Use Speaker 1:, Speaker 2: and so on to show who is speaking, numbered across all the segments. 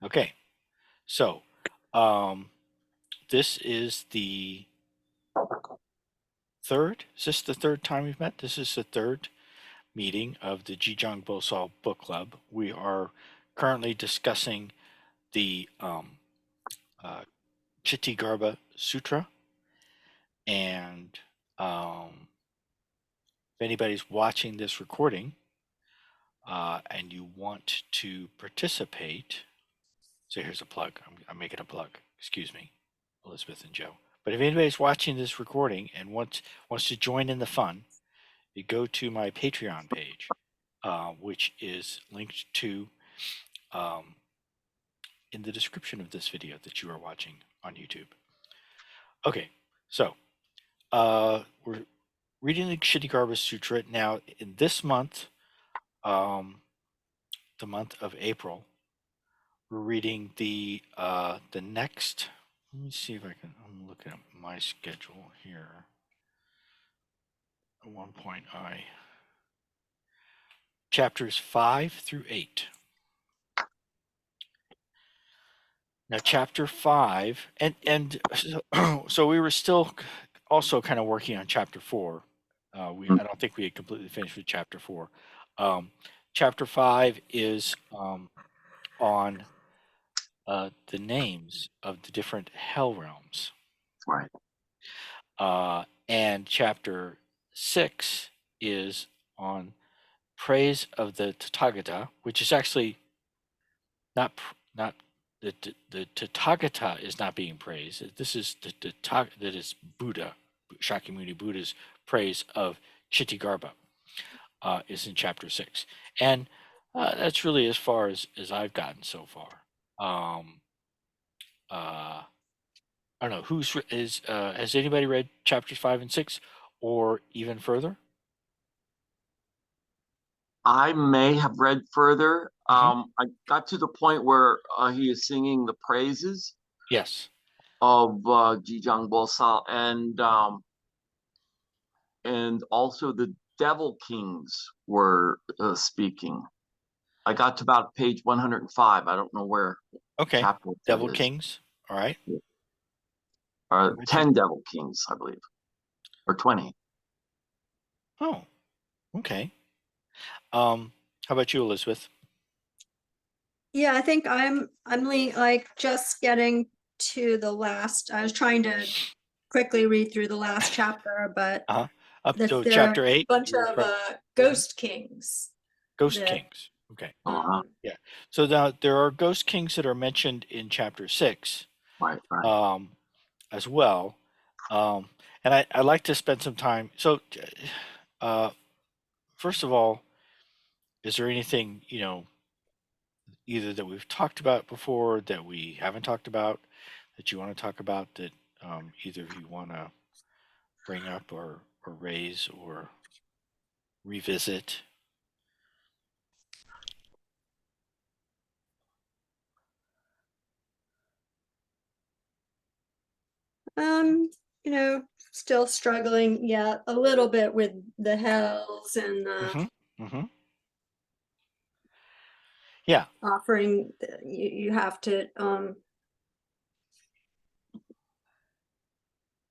Speaker 1: Okay, so this is the third. Is this the third time we've met? This is the third meeting of the Jijang Bosal Book Club. We are currently discussing the uh, Ksitigarbha Sutra, and if anybody's watching this recording and you want to participate, so here's a plug. I'm making a plug. Excuse me, Elizabeth and Joe. But if anybody's watching this recording and wants to join in the fun, you go to my Patreon page, which is linked to in the description of this video that you are watching on YouTube. Okay, so we're reading the Ksitigarbha Sutra now in this month, the month of April. We're reading the next. Let me see if I can. I'm looking at my schedule here. At one point, chapters 5 through 8. Now, chapter 5, and so we were still also kind of working on chapter 4. I don't think we had completely finished with chapter 4. Chapter 5 is on the names of the different hell realms.
Speaker 2: Right.
Speaker 1: And chapter 6 is on praise of the Tathagata, which is actually not the Tathagata is not being praised. This is that is Buddha, Shakyamuni Buddha's praise of Ksitigarbha is in chapter 6, and that's really as far as I've gotten so far. I don't know has anybody read chapters 5 and 6 or even further?
Speaker 2: I may have read further.
Speaker 1: Mm-hmm.
Speaker 2: I got to the point where he is singing the praises
Speaker 1: Yes.
Speaker 2: of Jijang Bosal and also the devil kings were speaking. I got to about page 105. I don't know where
Speaker 1: Okay.
Speaker 2: chapter
Speaker 1: Devil
Speaker 2: that is.
Speaker 1: Kings. All right.
Speaker 2: 10 devil kings, I believe, or 20.
Speaker 1: Oh, okay. How about you, Elizabeth?
Speaker 3: Yeah, I think I'm like just getting to the last. I was trying to quickly read through the last chapter, but
Speaker 1: Uh-huh. Up to
Speaker 3: there are
Speaker 1: chapter
Speaker 3: a
Speaker 1: 8.
Speaker 3: bunch of ghost kings
Speaker 1: Ghost
Speaker 3: that
Speaker 1: Kings. Okay.
Speaker 2: Uh-huh.
Speaker 1: Yeah. So now there are Ghost Kings that are mentioned in chapter 6
Speaker 2: Right.
Speaker 1: as well. And I'd like to spend some time. So, first of all, is there anything, either that we've talked about before that we haven't talked about that you want to talk about that either you want to bring up or raise or revisit?
Speaker 3: um, still struggling, yeah, a little bit with the hells and
Speaker 1: Mm-hmm. Mm-hmm. Yeah.
Speaker 3: offering. You have to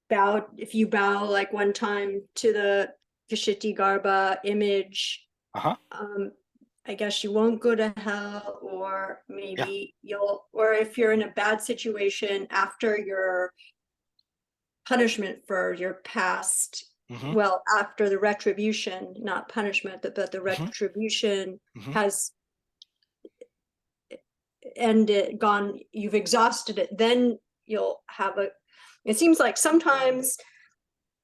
Speaker 3: bow, if you bow like one time to the Kshitigarbha image,
Speaker 1: Uh-huh.
Speaker 3: I guess you won't go to hell, or
Speaker 1: Yeah.
Speaker 3: maybe or if you're in a bad situation after your punishment for your past,
Speaker 1: Mm-hmm.
Speaker 3: well, after the retribution, not punishment, but the
Speaker 1: Mm-hmm.
Speaker 3: retribution
Speaker 1: Mm-hmm.
Speaker 3: has ended, gone, you've exhausted it, then you'll have it seems like sometimes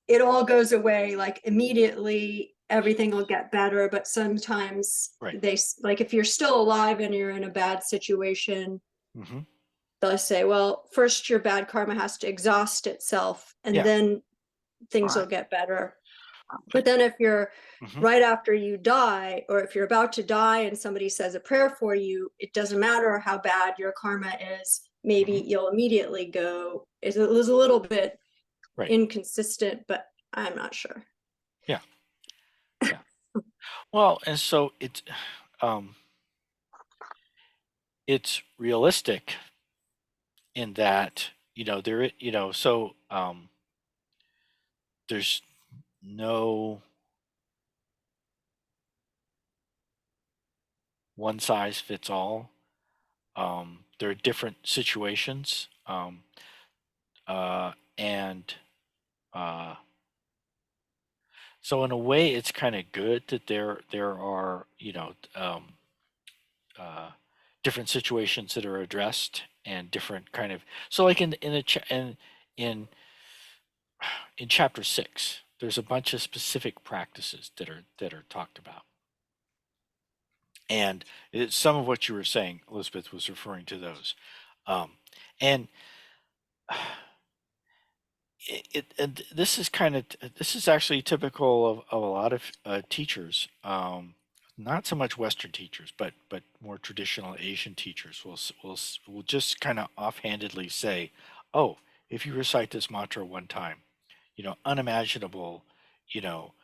Speaker 3: it all goes away like immediately, everything will get better, but sometimes
Speaker 1: Right.
Speaker 3: they, like, if you're still alive and you're in a bad situation,
Speaker 1: Mm-hmm.
Speaker 3: they'll say, well, first your bad karma has to exhaust itself and
Speaker 1: Yeah.
Speaker 3: then things will
Speaker 2: Right.
Speaker 3: get better. But then if you're
Speaker 1: Mm-hmm.
Speaker 3: right after you die, or if you're about to die and somebody says a prayer for you, it doesn't matter how bad your karma is, maybe
Speaker 1: Mm-hmm.
Speaker 3: you'll immediately go. It was a little bit
Speaker 1: Right.
Speaker 3: inconsistent, but I'm not sure.
Speaker 1: Yeah. Yeah. Well, and so it's um it's realistic in that, there's no one size fits all. There are different situations, and so in a way, it's kind of good that there are different situations that are addressed and different kind of, so like in in chapter 6, there's a bunch of specific practices that are talked about, and some of what you were saying, Elizabeth, was referring to those, and and this is actually typical of a lot of teachers, not so much Western teachers, but more traditional Asian teachers will just kind of offhandedly say, "Oh, if you recite this mantra one time, unimaginable, you know,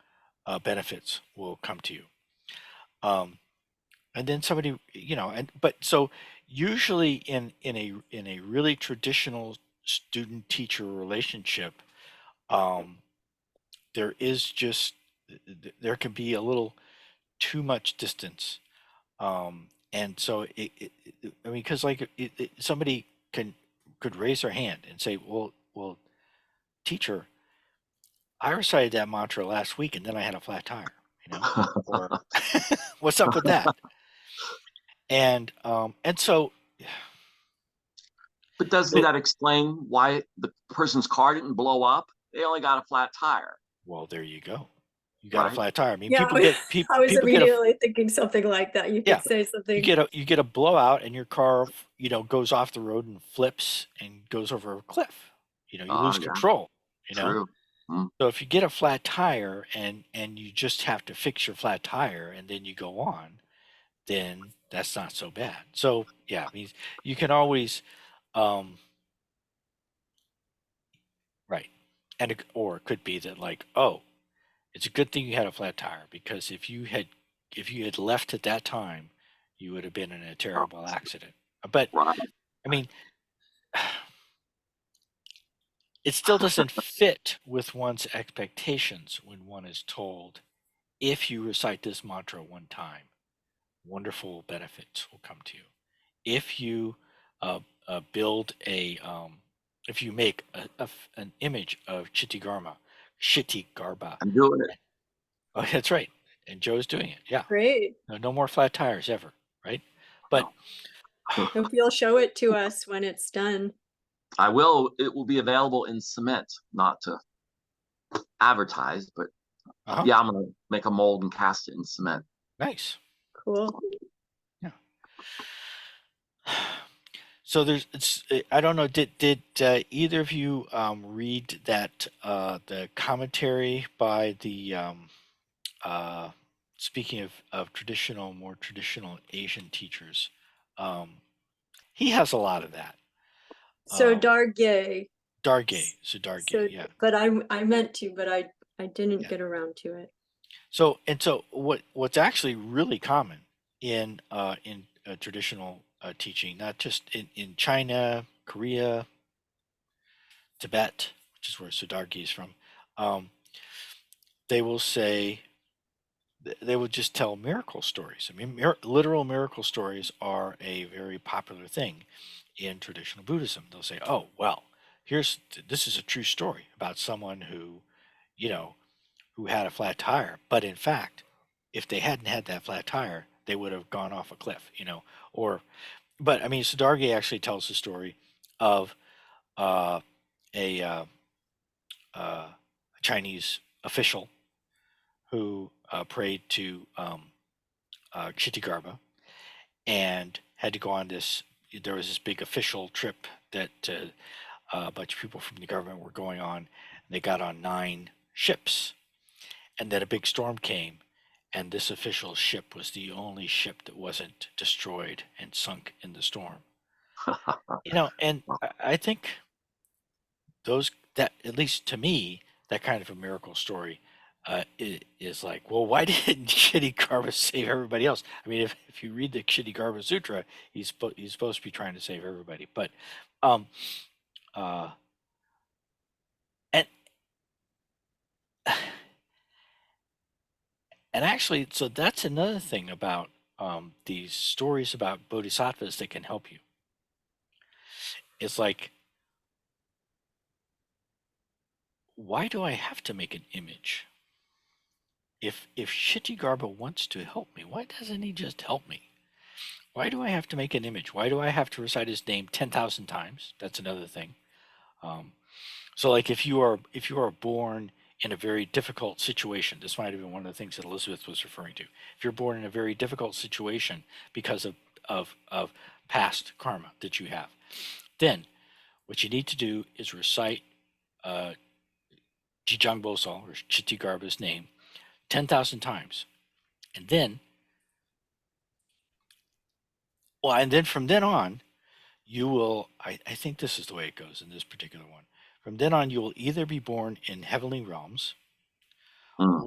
Speaker 1: benefits will come to you." Um, and then somebody, but so usually in a really traditional student teacher relationship, um, there is just there can be a little too much distance, and so I mean, because like somebody could raise their hand and say, well, teacher, I recited that mantra last week and then I had a flat tire, or what's up with that? And so,
Speaker 2: But doesn't that explain why the person's car didn't blow up? They only got a flat tire,
Speaker 1: well, there you go. You got a
Speaker 2: right?
Speaker 1: flat tire. I mean,
Speaker 3: Yeah, I was
Speaker 1: people get a
Speaker 3: immediately thinking something like that. You
Speaker 1: yeah,
Speaker 3: could say something.
Speaker 1: you get a blowout and your car, goes off the road and flips and goes over a cliff. You
Speaker 2: Oh,
Speaker 1: lose
Speaker 2: yeah,
Speaker 1: control. You know,
Speaker 2: true. Mm.
Speaker 1: so if you get a flat tire and you just have to fix your flat tire and then you go on, then that's not so bad. So yeah, I mean, you can always, um, right, or it could be that, like, oh, it's a good thing you had a flat tire, because if you had left at that time, you would have been in a
Speaker 2: Oh,
Speaker 1: terrible accident. But
Speaker 2: right.
Speaker 1: I mean, it still doesn't fit with one's expectations when one is told, if you recite this mantra one time, wonderful benefits will come to you. If you uh, build if you make an image of Ksitigarbha,
Speaker 2: I'm doing it.
Speaker 1: oh, that's right, and Joe's doing it. Yeah,
Speaker 3: Great.
Speaker 1: no more flat tires ever, right? But
Speaker 3: Hope you'll show it to us when it's done.
Speaker 2: I will. It will be available in cement, not to advertise, but
Speaker 1: uh-huh,
Speaker 2: yeah, I'm gonna make a mold and cast it in cement.
Speaker 1: nice.
Speaker 3: Cool.
Speaker 1: Yeah. So I don't know. Did either of you read that the commentary by the uh, speaking of more traditional Asian teachers? Um, he has a lot of that.
Speaker 3: So
Speaker 1: Um,
Speaker 3: Dargye.
Speaker 1: Sudarge,
Speaker 3: So,
Speaker 1: yeah,
Speaker 3: but I meant to, but I didn't
Speaker 1: yeah.
Speaker 3: get around to it.
Speaker 1: So what's actually really common in traditional teaching, not just in China, Korea, Tibet, which is where Sudargi is from, um, they will say they will just tell miracle stories. I mean, literal miracle stories are a very popular thing in traditional Buddhism. They'll say, "Oh, well, this is a true story about someone who, you know, who had a flat tire, but in fact, if they hadn't had that flat tire, they would have gone off a cliff, or, but I mean, Sudargi actually tells the story of uh, a, uh, a Chinese official who prayed to Ksitigarbha and had to go on this. There was this big official trip that a bunch of people from the government were going on. They got on 9 ships, and then a big storm came, and this official ship was the only ship that wasn't destroyed and sunk in the storm. And I think those that, at least to me, that kind of a miracle story is like, well, why didn't Ksitigarbha save everybody else? I mean, if you read the Ksitigarbha Sutra, he's supposed to be trying to save everybody, but um, uh, and and actually, so that's another thing about these stories about bodhisattvas that can help you. It's like, why do I have to make an image? If Ksitigarbha wants to help me, why doesn't he just help me? Why do I have to make an image? Why do I have to recite his name 10,000 times? That's another thing. Um, so, like, if you are born in a very difficult situation, this might have been one of the things that Elizabeth was referring to. If you're born in a very difficult situation because of past karma that you have, then what you need to do is recite uh, Jijang Bosal or Ksitigarbha's name 10,000 times, and then, well, and then from then on, you will. I think this is the way it goes in this particular one. From then on, you will either be born in heavenly realms,
Speaker 2: Mm.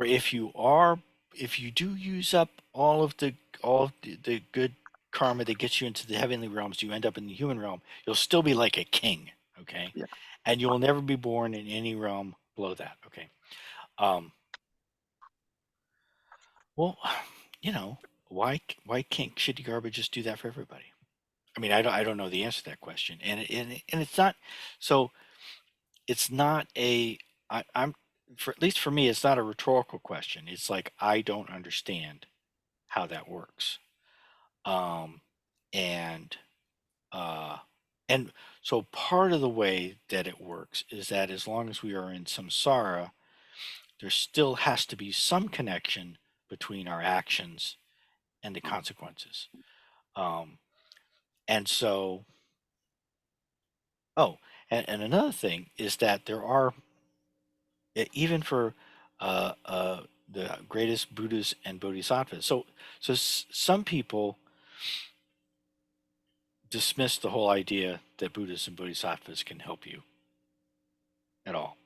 Speaker 1: or if you do use up all of the good karma that gets you into the heavenly realms, you end up in the human realm. You'll still be like a king, okay,
Speaker 2: Yeah.
Speaker 1: and you'll never be born in any realm below that, okay. Um, well, you know, why can't Kshitigarbha just do that for everybody? I mean, I don't know the answer to that question, and it's not so. It's not a I'm for at least for me, it's not a rhetorical question. It's like I don't understand how that works. Um, and uh, and so part of the way that it works is that as long as we are in samsara, there still has to be some connection between our actions and the consequences. Um, and so, oh, and another thing is that there are even for the greatest Buddhas and Bodhisattvas. So some people dismiss the whole idea that Buddhas and Bodhisattvas can help you at all.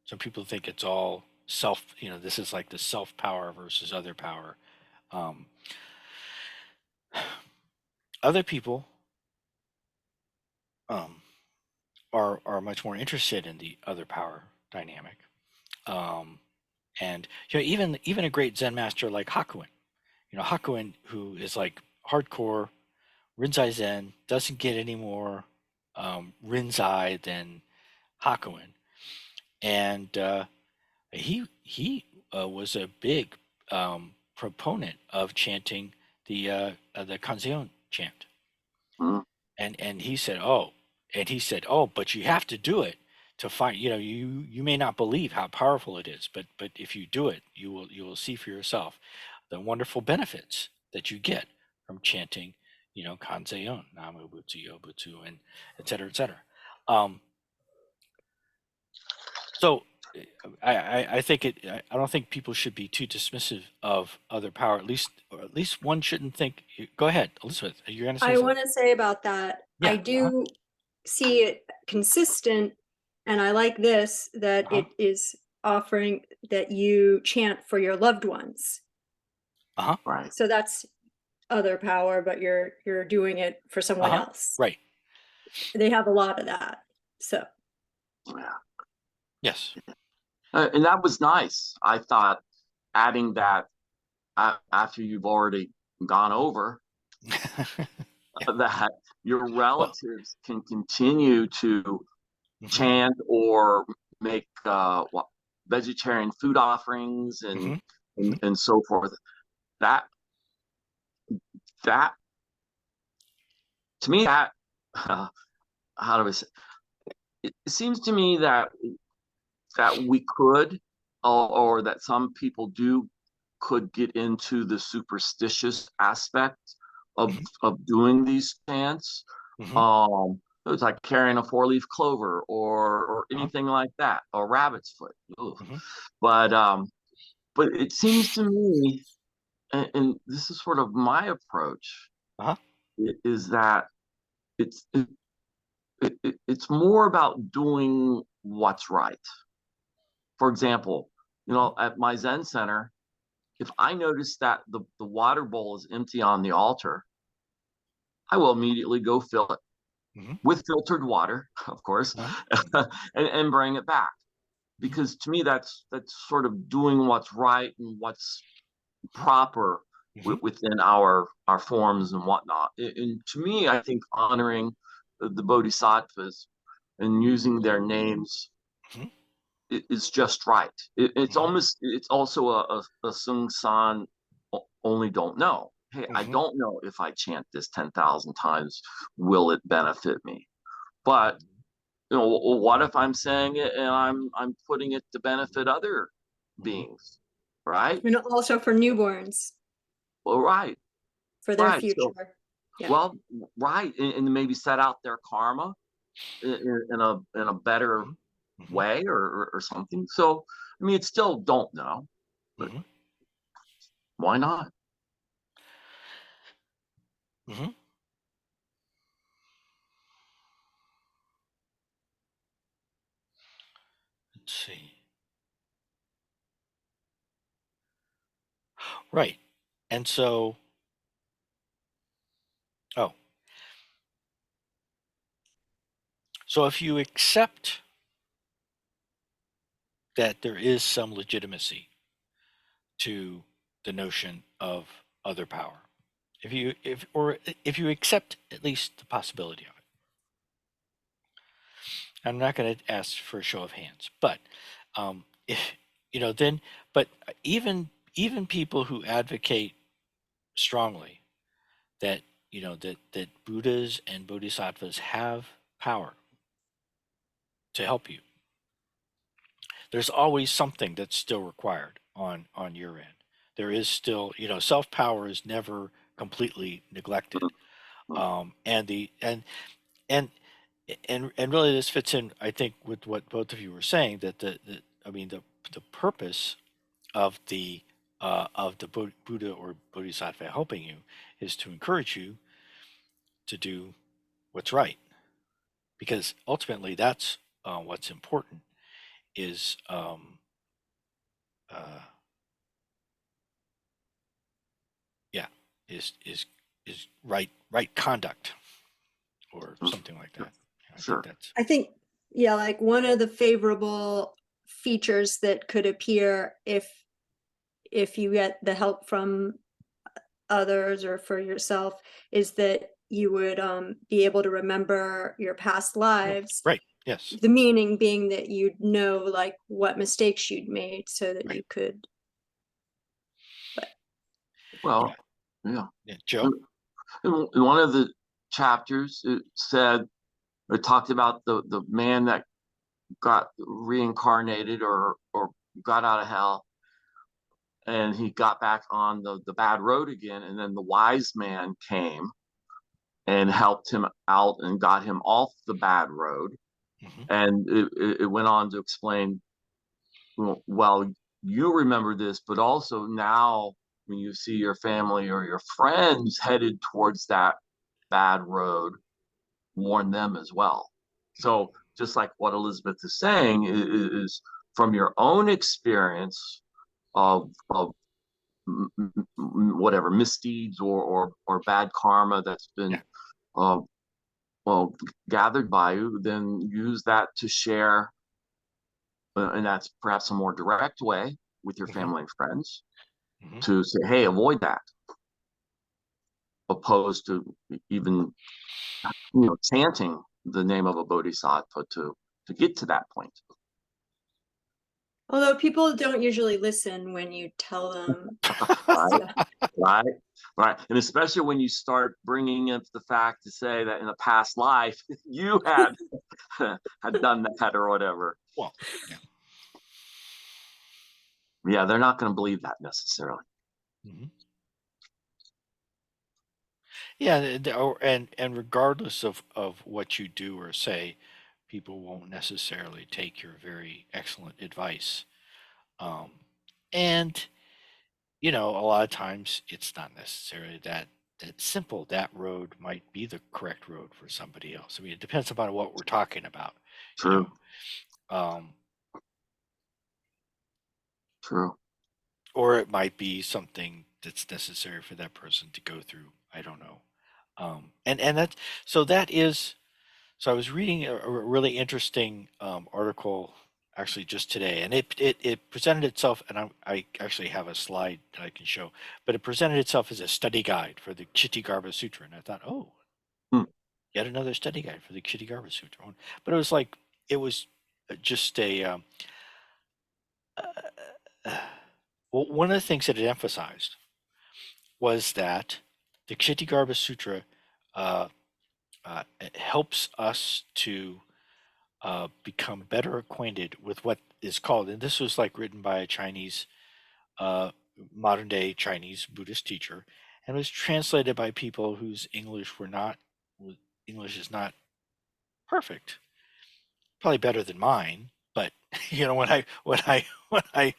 Speaker 1: Some people think it's all self. This is like the self power versus other power. Um, Other people um, are much more interested in the other power dynamic. Um, and even a great Zen master like Hakuin. Hakuin, who is like hardcore Rinzai Zen, doesn't get any more Rinzai than Hakuin, and he was a big proponent of chanting the Kanzeon chant,
Speaker 2: Mm.
Speaker 1: and he said, but you have to do it to find. You may not believe how powerful it is, but if you do it, you will see for yourself the wonderful benefits that you get from chanting, Kanzeon, Namu Butsu Yo Butsu, and et cetera, et cetera. Um, so I think I don't think people should be too dismissive of other power. At least one shouldn't think. Go ahead, Elizabeth. You're going to say
Speaker 3: I
Speaker 1: something?
Speaker 3: want to say about that, I
Speaker 1: Yeah.
Speaker 3: do see it consistent, and I like this, that
Speaker 1: Uh-huh.
Speaker 3: it is offering that you chant for your loved ones.
Speaker 1: Uh-huh.
Speaker 2: Right.
Speaker 3: So that's other power, but you're doing it for someone
Speaker 1: Uh-huh.
Speaker 3: else.
Speaker 1: Right.
Speaker 3: They have a lot of that. So
Speaker 2: Yeah.
Speaker 1: Yes.
Speaker 2: And that was nice. I thought adding that after you've already gone over
Speaker 1: Yeah.
Speaker 2: that your
Speaker 1: Well.
Speaker 2: relatives can continue to
Speaker 1: Hmm.
Speaker 2: chant or make vegetarian food offerings and,
Speaker 1: Hmm.
Speaker 2: and
Speaker 1: Hmm.
Speaker 2: and so forth. That that to me that how do I say? It seems to me that we could or that some people do could get into the superstitious aspect of
Speaker 1: Hmm.
Speaker 2: of doing these chants.
Speaker 1: Hmm.
Speaker 2: It's like carrying a four-leaf clover or
Speaker 1: Uh-huh.
Speaker 2: anything like that, or rabbit's foot. Ugh.
Speaker 1: Hmm.
Speaker 2: But it seems to me, and this is sort of my approach,
Speaker 1: Uh-huh.
Speaker 2: is that it's it's more about doing what's right. For example, At my Zen center, if I notice that the water bowl is empty on the altar, I will immediately go fill it
Speaker 1: Mhm.
Speaker 2: with filtered water, of course, and bring it back. Because to me, that's sort of doing what's right and what's proper within our forms and whatnot. And to me, I think honoring the bodhisattvas and using their names
Speaker 1: Mhm.
Speaker 2: is just right. It's
Speaker 1: Mhm.
Speaker 2: also a Sung San only don't know. Hey, I
Speaker 1: Mhm.
Speaker 2: don't know if I chant this 10,000 times, will it benefit me? But what if I'm saying it and I'm putting it to benefit other
Speaker 1: Mhm.
Speaker 2: beings, right?
Speaker 3: And also for newborns,
Speaker 2: Well, right,
Speaker 3: for their
Speaker 2: right. So,
Speaker 3: future. Yeah.
Speaker 2: well, right, and maybe set out their karma in a better
Speaker 1: Mhm. Mhm.
Speaker 2: way or something. So, I mean, it's still don't know, but
Speaker 1: Mhm.
Speaker 2: why not?
Speaker 1: Mhm. Let's see. Right. And so, oh, so if you accept that there is some legitimacy to the notion of other power, if you accept at least the possibility of it, I'm not going to ask for a show of hands, but if then, but even people who advocate strongly that that Buddhas and Bodhisattvas have power to help you, there's always something that's still required on your end. There is still, self power is never completely neglected, and the and really this fits in, I think, with what both of you were saying, that the purpose of the Buddha or Bodhisattva helping you is to encourage you to do what's right, because ultimately that's what's important is uh, yeah is right conduct or something like that. I think
Speaker 2: Sure.
Speaker 1: that's
Speaker 3: I think, yeah, like one of the favorable features that could appear if you get the help from others or for yourself is that you would be able to remember your past lives.
Speaker 1: right. Yes.
Speaker 3: The meaning being that you'd know like what mistakes you'd made so that
Speaker 1: Right.
Speaker 3: you could. But
Speaker 2: Well,
Speaker 1: Yeah.
Speaker 2: yeah.
Speaker 1: Yeah. Joe.
Speaker 2: In one of the chapters, it talked about the man that got reincarnated or got out of hell, and he got back on the bad road again, and then the wise man came and helped him out and got him off the bad road.
Speaker 1: Hmm.
Speaker 2: And it went on to explain, well, you remember this, but also now when you see your family or your friends headed towards that bad road, warn them as well. So just like what Elizabeth is saying is from your own experience of whatever misdeeds or bad karma that's been
Speaker 1: Yeah.
Speaker 2: uh, well gathered by you, then use that to share, and that's perhaps a more direct way with your
Speaker 1: Hmm.
Speaker 2: family and friends
Speaker 1: Hmm.
Speaker 2: to say, hey, avoid that, opposed to even chanting the name of a bodhisattva to get to that point.
Speaker 3: although people don't usually listen when you tell them
Speaker 2: Right,
Speaker 3: stuff.
Speaker 2: right, right. And especially when you start bringing up the fact to say that in a past life you had done that or whatever.
Speaker 1: Well, yeah.
Speaker 2: Yeah, they're not going to believe that necessarily.
Speaker 1: Hmm. Yeah, and regardless of what you do or say, people won't necessarily take your very excellent advice. Um, and a lot of times it's not necessarily that simple. That road might be the correct road for somebody else. I mean, it depends upon what we're talking about. You
Speaker 2: True.
Speaker 1: know, um,
Speaker 2: True.
Speaker 1: or it might be something that's necessary for that person to go through. I don't know. And that so that is so I was reading a really interesting article actually just today, and it presented itself, and I actually have a slide that I can show, but it presented itself as a study guide for the Ksitigarbha Sutra, and I thought, oh,
Speaker 2: Hmm.
Speaker 1: yet another study guide for the Ksitigarbha Sutra. But it was like it was just a well, one of the things that it emphasized was that the Ksitigarbha Sutra uh, it helps us to become better acquainted with what is called, and this was like written by a Chinese, uh, modern day Chinese Buddhist teacher, and was translated by people whose English is not perfect, probably better than mine, but when I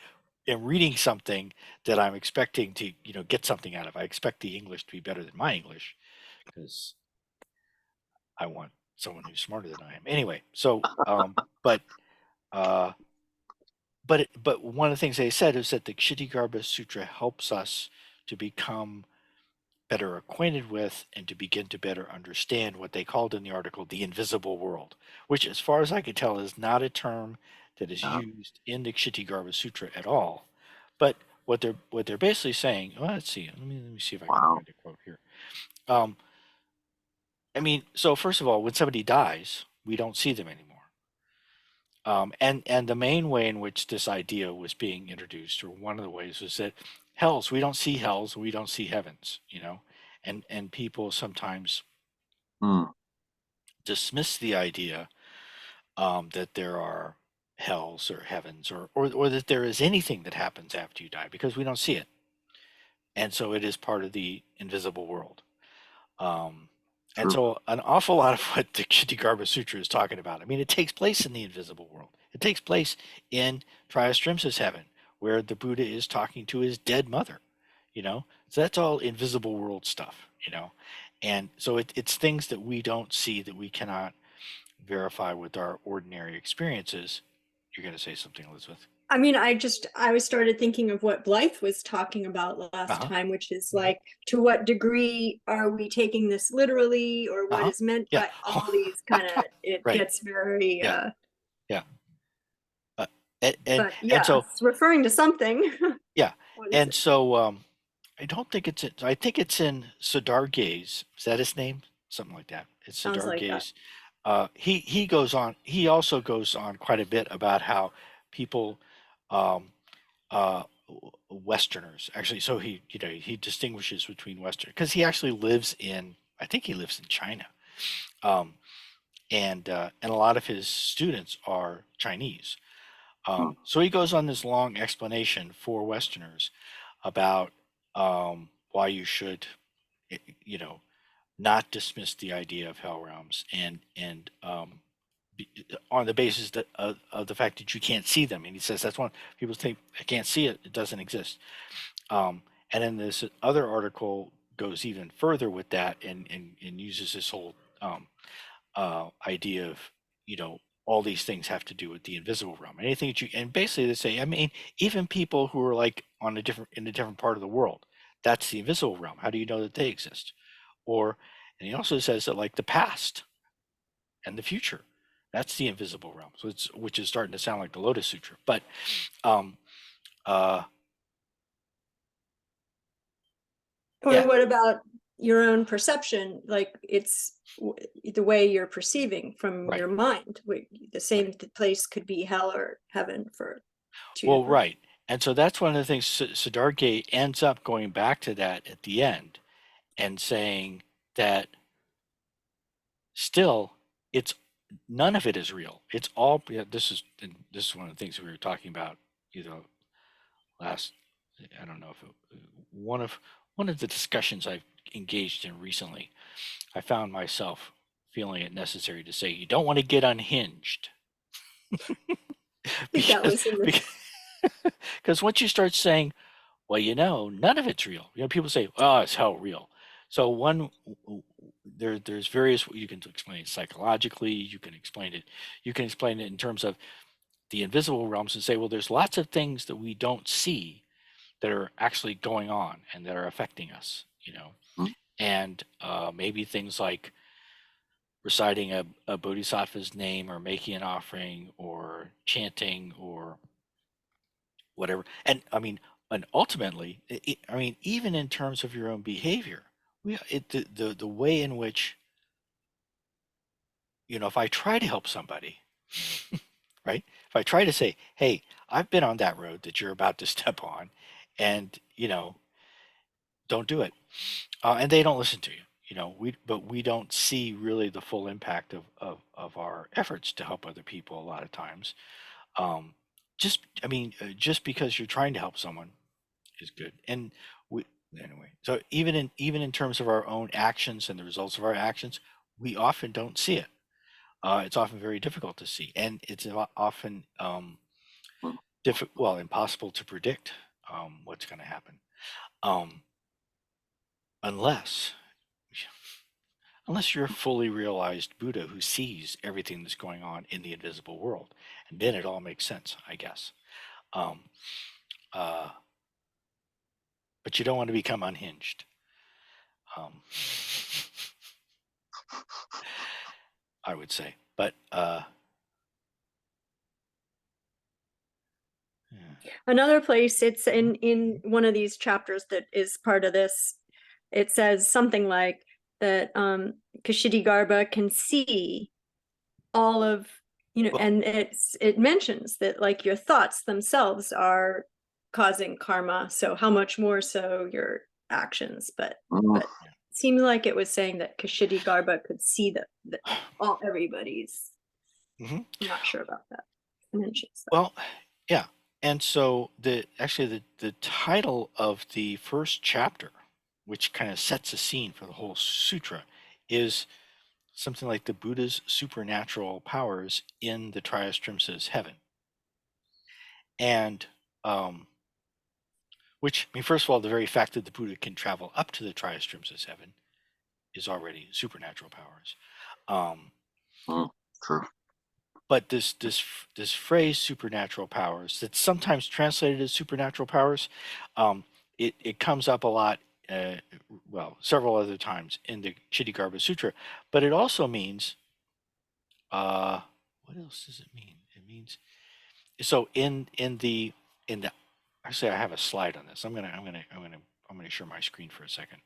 Speaker 1: am reading something that I'm expecting to get something out of, I expect the English to be better than my English because I want someone who's smarter than I am. Anyway, so but uh, but one of the things they said is that the Kshitigarbha Sutra helps us to become better acquainted with and to begin to better understand what they called in the article the invisible world, which, as far as I can tell, is not a term that is
Speaker 2: Yeah.
Speaker 1: used in the Kshitigarbha Sutra at all. But what they're basically saying, well, let's see, let me see if I can
Speaker 2: Wow.
Speaker 1: find a quote here. Um, I mean, so first of all, when somebody dies, we don't see them anymore. And the main way in which this idea was being introduced, or one of the ways, was that we don't see hells, we don't see heavens, and people sometimes
Speaker 2: Hmm.
Speaker 1: dismiss the idea that there are hells or heavens, or that there is anything that happens after you die, because we don't see it, and so it is part of the invisible world. Um, and
Speaker 2: True.
Speaker 1: so an awful lot of what the Kshitigarbha Sutra is talking about, I mean, it takes place in the invisible world. It takes place in Triastrimsa's heaven, where the Buddha is talking to his dead mother, So that's all invisible world stuff. And so it's things that we don't see, that we cannot verify with our ordinary experiences. You're going to say something, Elizabeth?
Speaker 3: I mean, I was started thinking of what Blythe was talking about last
Speaker 1: Uh-huh.
Speaker 3: time, which is
Speaker 1: Mhm.
Speaker 3: like, to what degree are we taking this literally, or what
Speaker 1: Uh-huh.
Speaker 3: is meant
Speaker 1: Yeah.
Speaker 3: by all these kind of, it
Speaker 1: Right.
Speaker 3: gets very,
Speaker 1: Yeah. Yeah. Uh,
Speaker 3: but
Speaker 1: and
Speaker 3: yeah,
Speaker 1: so
Speaker 3: it's referring to something.
Speaker 1: yeah,
Speaker 3: What is
Speaker 1: and
Speaker 3: it?
Speaker 1: so I don't think it's in, I think it's in Siddharge's. Is that his name? Something like that. It's
Speaker 3: Sounds like that.
Speaker 1: Siddharge's. He goes on. He also goes on quite a bit about how people, um, Westerners actually. So he distinguishes between Western, because he actually lives in. I think he lives in China, um, and a lot of his students are Chinese.
Speaker 2: Hmm.
Speaker 1: So he goes on this long explanation for Westerners about why you should, eh, you know, not dismiss the idea of hell realms, and on the basis of the fact that you can't see them. And he says that's one people think, I can't see it; it doesn't exist. Um, and then this other article goes even further with that, and uses this whole idea of, all these things have to do with the invisible realm. Anything that and basically they say, I mean, even people who are like in a different part of the world, that's the invisible realm. How do you know that they exist? Or, and he also says that like the past and the future, that's the invisible realm. So which is starting to sound like the Lotus Sutra. But um, uh,
Speaker 3: Or
Speaker 1: yeah,
Speaker 3: what about your own perception? Like, it's the way you're perceiving from
Speaker 1: right,
Speaker 3: your mind. The
Speaker 1: right.
Speaker 3: same place could be hell or heaven for two
Speaker 1: Well,
Speaker 3: different.
Speaker 1: right. And so that's one of the things Siddhartha ends up going back to that at the end and saying that still it's none of it is real. It's all, yeah, this is one of the things we were talking about, last, I don't know if one of the discussions I've engaged in recently. I found myself feeling it necessary to say you don't want to get unhinged
Speaker 3: I think that
Speaker 1: because
Speaker 3: was in the,
Speaker 1: because, because once you start saying, well, none of it's real. People say, oh, it's hell real. So there's various, you can explain it psychologically, you can explain it in terms of the invisible realms and say, well, there's lots of things that we don't see that are actually going on and that are affecting us,
Speaker 2: Mhm.
Speaker 1: and maybe things like reciting a bodhisattva's name or making an offering or chanting or whatever. And I mean, and ultimately, I mean, even in terms of your own behavior, the way in which, if I try to help somebody, right? If I try to say, hey, I've been on that road that you're about to step on, and don't do it, and they don't listen to you. But we don't see really the full impact of our efforts to help other people a lot of times. Um, just because you're trying to help someone is good. And we anyway. So even in terms of our own actions and the results of our actions, we often don't see it. It's often very difficult to see, and it's often impossible to predict what's going to happen, um, unless you're a fully realized Buddha who sees everything that's going on in the invisible world, and then it all makes sense, I guess. Um, uh, but you don't want to become unhinged. Um, I would say, but yeah.
Speaker 3: Another place, it's in one of these chapters that is part of this, it says something like that Ksitigarbha can see all of,
Speaker 1: Well,
Speaker 3: and it mentions that like your thoughts themselves are causing karma, so how much more so your actions. But
Speaker 2: Mhm.
Speaker 3: it seemed like it was saying that Ksitigarbha could see that all everybody's.
Speaker 1: mhm.
Speaker 3: I'm not sure about that. It mentions that.
Speaker 1: Well, yeah. And so the title of the first chapter, which kind of sets a scene for the whole sutra, is something like the Buddha's supernatural powers in the Triastrimsa's heaven. And which, I mean, first of all, the very fact that the Buddha can travel up to the Triastrimsa's heaven is already supernatural powers. Um,
Speaker 2: True.
Speaker 1: but this phrase supernatural powers, that's sometimes translated as supernatural powers, it comes up a lot, uh, several other times in the Ksitigarbha Sutra, but it also means, what else does it mean? It means, so in the actually, I have a slide on this. I'm gonna share my screen for a second.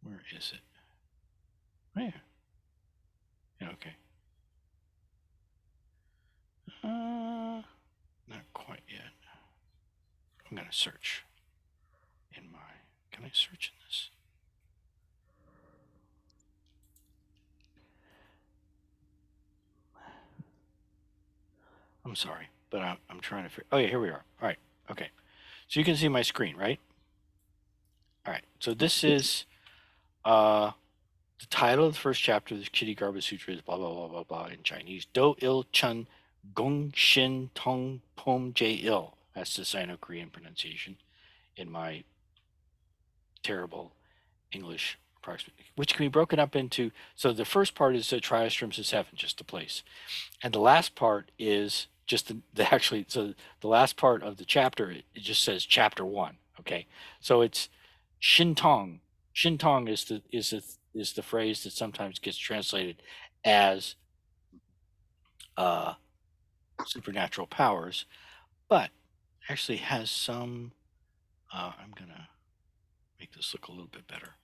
Speaker 1: Where is it? Oh, yeah. Yeah, okay. Not quite yet. I'm gonna search in my. Can I search in this? I'm sorry, but I'm trying to figure. Oh yeah, here we are. All right. Okay. So you can see my screen, right? All right. So this is the title of the first chapter of the Ksitigarbha Sutra is blah blah blah blah blah in Chinese. Do il chun gong shin tong pom je il. That's the Sino-Korean pronunciation in my terrible English approximate, which can be broken up into. So the first part is the Triastrims of Seven, just the place, and the last part is just the actually. So the last part of the chapter, it just says chapter one. Okay, so it's Shintong. Shintong is the phrase that sometimes gets translated as uh, supernatural powers, but actually has some. I'm gonna make this look a little bit better.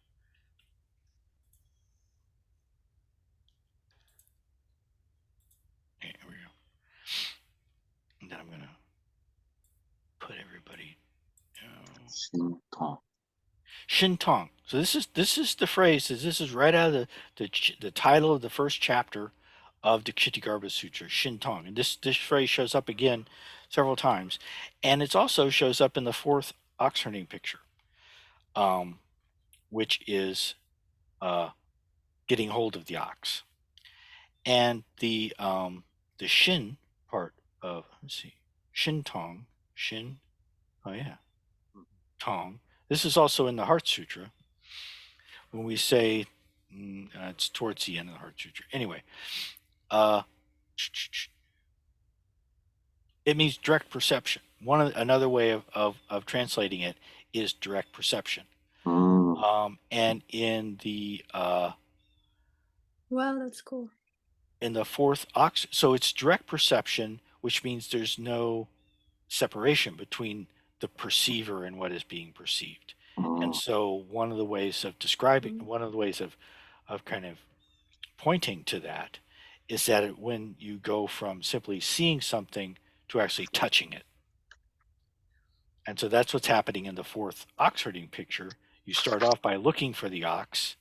Speaker 1: Okay, here we go. And then I'm gonna put everybody. Shintong. So this is the phrase. This is right out of the title of the first chapter of the Ksitigarbha Sutra. Shintong, and this phrase shows up again several times, and it also shows up in the fourth ox herding picture, which is getting hold of the ox, and the shin part of, let's see, Shintong, shin. Oh yeah, tong. This is also in the Heart Sutra when we say It's towards the end of the Heart Sutra. Anyway, uh, it means direct perception. Another way of translating it is direct perception. And in the
Speaker 3: Wow, that's cool.
Speaker 1: in the fourth ox, so it's direct perception, which means there's no separation between the perceiver and what is being perceived. And so one of the ways of describing, one of the ways of kind of pointing to that is that when you go from simply seeing something to actually touching it. And so that's what's happening in the fourth ox herding picture. You start off by looking for the ox,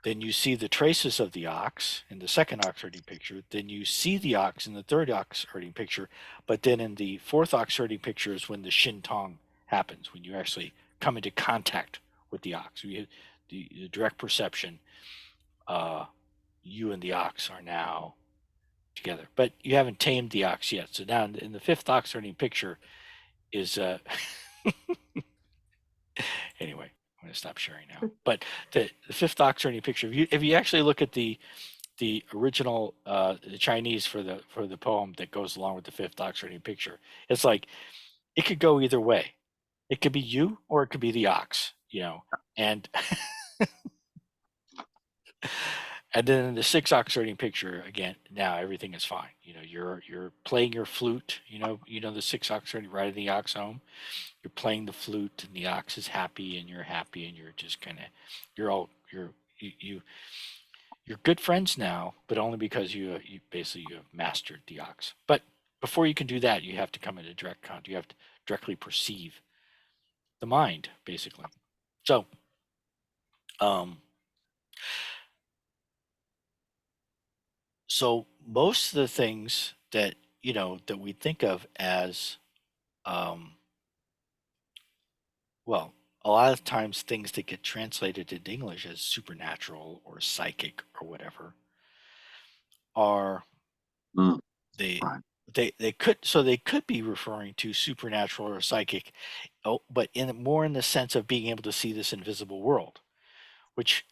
Speaker 1: then you see the traces of the ox in the second ox herding picture, then you see the ox in the third ox herding picture, but then in the fourth ox herding picture is when the shintong happens, when you actually come into contact with the ox. The direct perception, you and the ox are now together, but you haven't tamed the ox yet. So now in the fifth ox herding picture is anyway, I'm going to stop sharing now. But the fifth ox herding picture, if you actually look at the original the Chinese for the poem that goes along with the fifth ox herding picture, it's like it could go either way. It could be you or it could be the ox, and and then in the six ox herding picture again, now everything is fine. You're playing your flute. The six ox herding riding the ox home. You're playing the flute and the ox is happy and you're happy and you're just kind of you're good friends now, but only because you basically you have mastered the ox. But before you can do that, you have to come into direct contact. You have to directly perceive the mind, basically. So, so most of the things that that we think of as, well, a lot of times things that get translated into English as supernatural or psychic or whatever are they
Speaker 2: Right.
Speaker 1: they could be referring to supernatural or psychic, but more in the sense of being able to see this invisible world,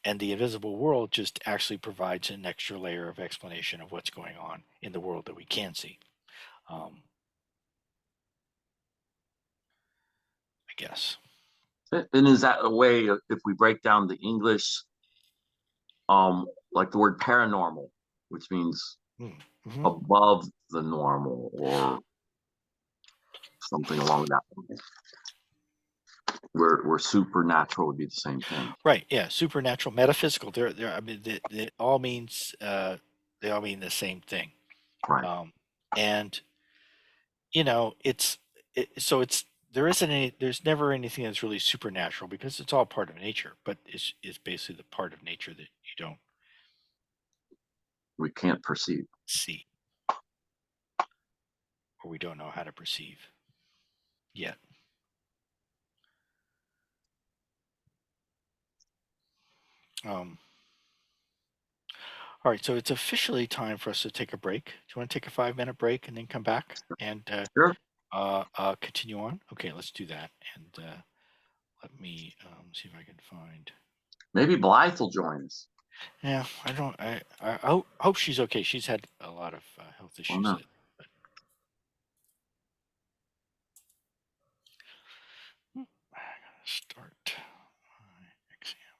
Speaker 1: and the invisible world just actually provides an extra layer of explanation of what's going on in the world that we can see. I guess.
Speaker 2: And is that a way, if we break down the English, like the word paranormal, which means
Speaker 1: Mm-hmm.
Speaker 2: above the normal or something along that line, where supernatural would be the same thing.
Speaker 1: Right. Yeah. Supernatural, metaphysical. I mean, they all means they all mean the same thing.
Speaker 2: Right.
Speaker 1: And so there's never anything that's really supernatural because it's all part of nature, but it's basically the part of nature that you don't
Speaker 2: We can't perceive.
Speaker 1: see or we don't know how to perceive yet. All right, so it's officially time for us to take a break. Do you want to take a 5-minute break and then come back and
Speaker 2: Sure.
Speaker 1: continue on? Okay, let's do that. And let me see if I can find.
Speaker 2: Maybe Blythe will join us.
Speaker 1: Yeah, I don't. I hope she's okay. She's had a lot of health issues.
Speaker 2: no.
Speaker 1: I gotta start my exam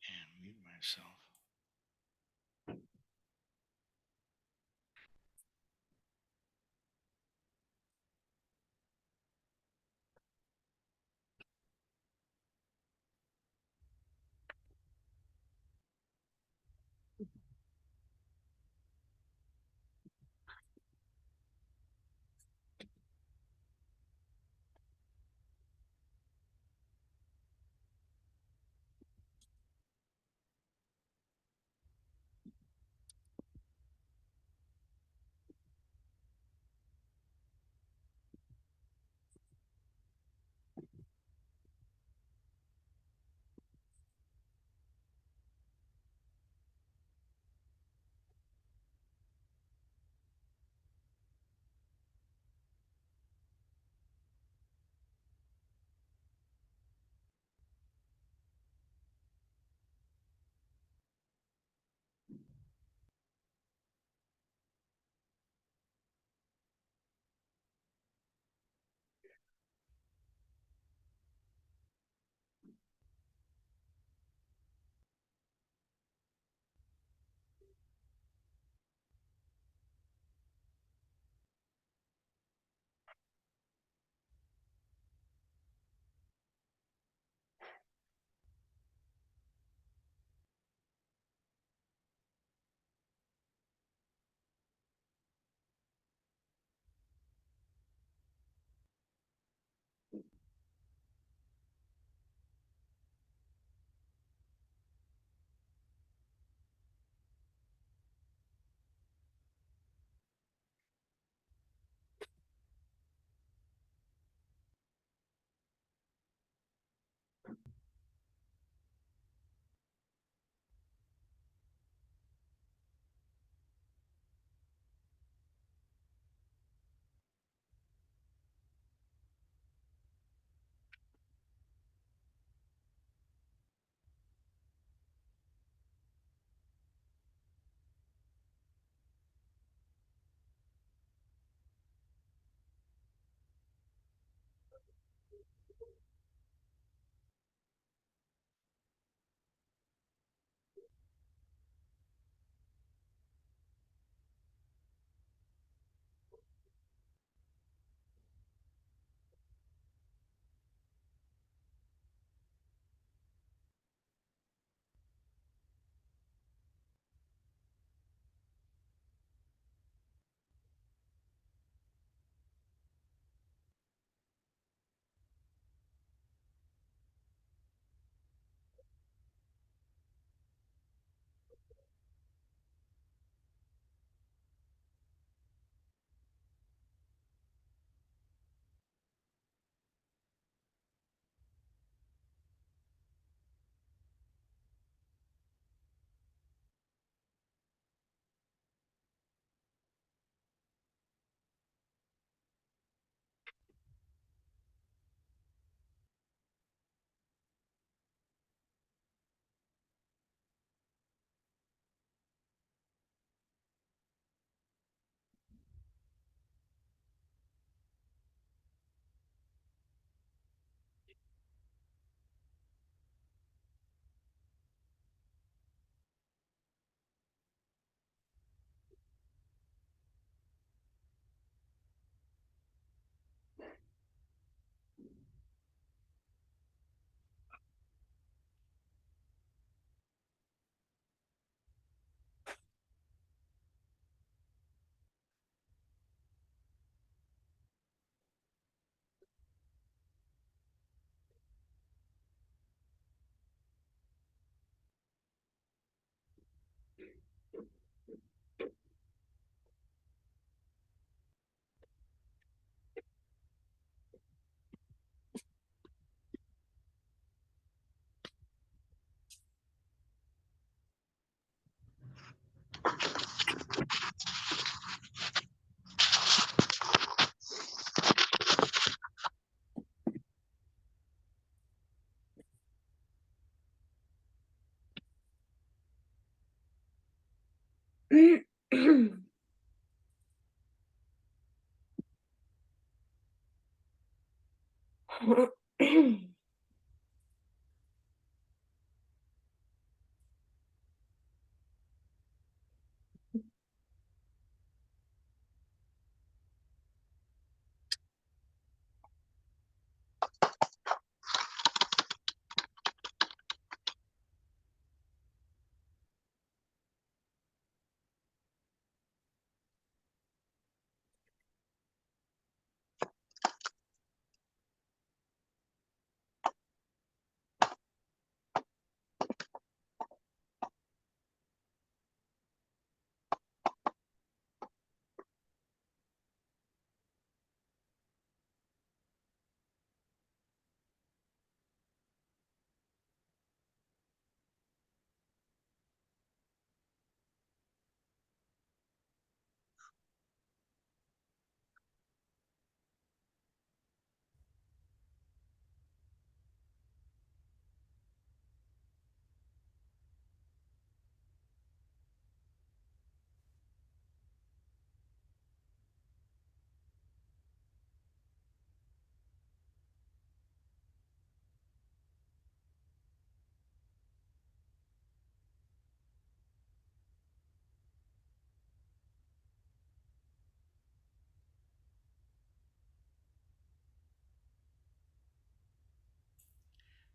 Speaker 1: and mute myself.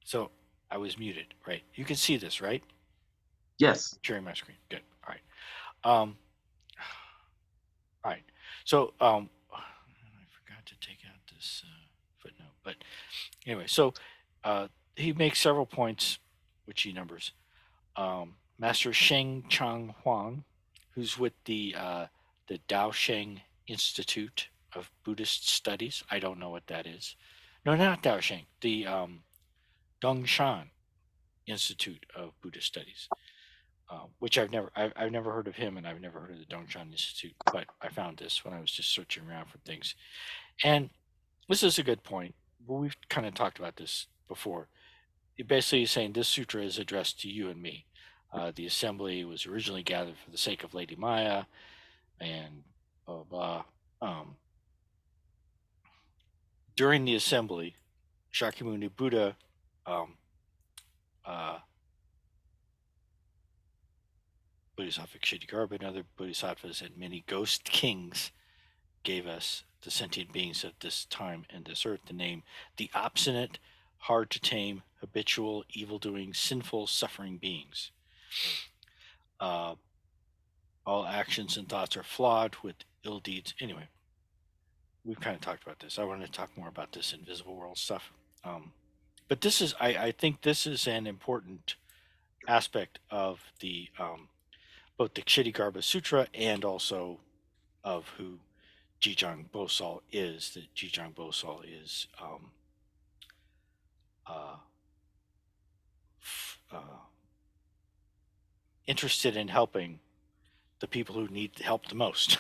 Speaker 1: So I was muted, right? You can see this, right?
Speaker 2: Yes.
Speaker 1: Sharing my screen. Good. All right. Um, all right. So I forgot to take out this footnote, but anyway, so he makes several points, which he numbers. Master Sheng Chang Huang, who's with the Dao Sheng Institute of Buddhist Studies. I don't know what that is. No, not Dao Sheng. The Dongshan Institute of Buddhist Studies, which I've never heard of him, and I've never heard of the Dongshan Institute. But I found this when I was just searching around for things, and this is a good point. We've kind of talked about this before. It basically is saying this sutra is addressed to you and me. The assembly was originally gathered for the sake of Lady Maya, and blah blah. During the assembly, Shakyamuni Buddha, um, uh, Bodhisattva Ksitigarbha, and other bodhisattvas, and many ghost kings gave us, the sentient beings of this time and this earth, the name the obstinate, hard to tame, habitual, evil-doing, sinful, suffering beings. Uh, all actions and thoughts are flawed with ill deeds. Anyway, we've kind of talked about this. I want to talk more about this invisible world stuff. But this is, I think this is an important aspect of the both the Ksitigarbha Sutra and also of who Jijang Bosal is. That Jijang Bosal is uh, interested in helping the people who need help the most.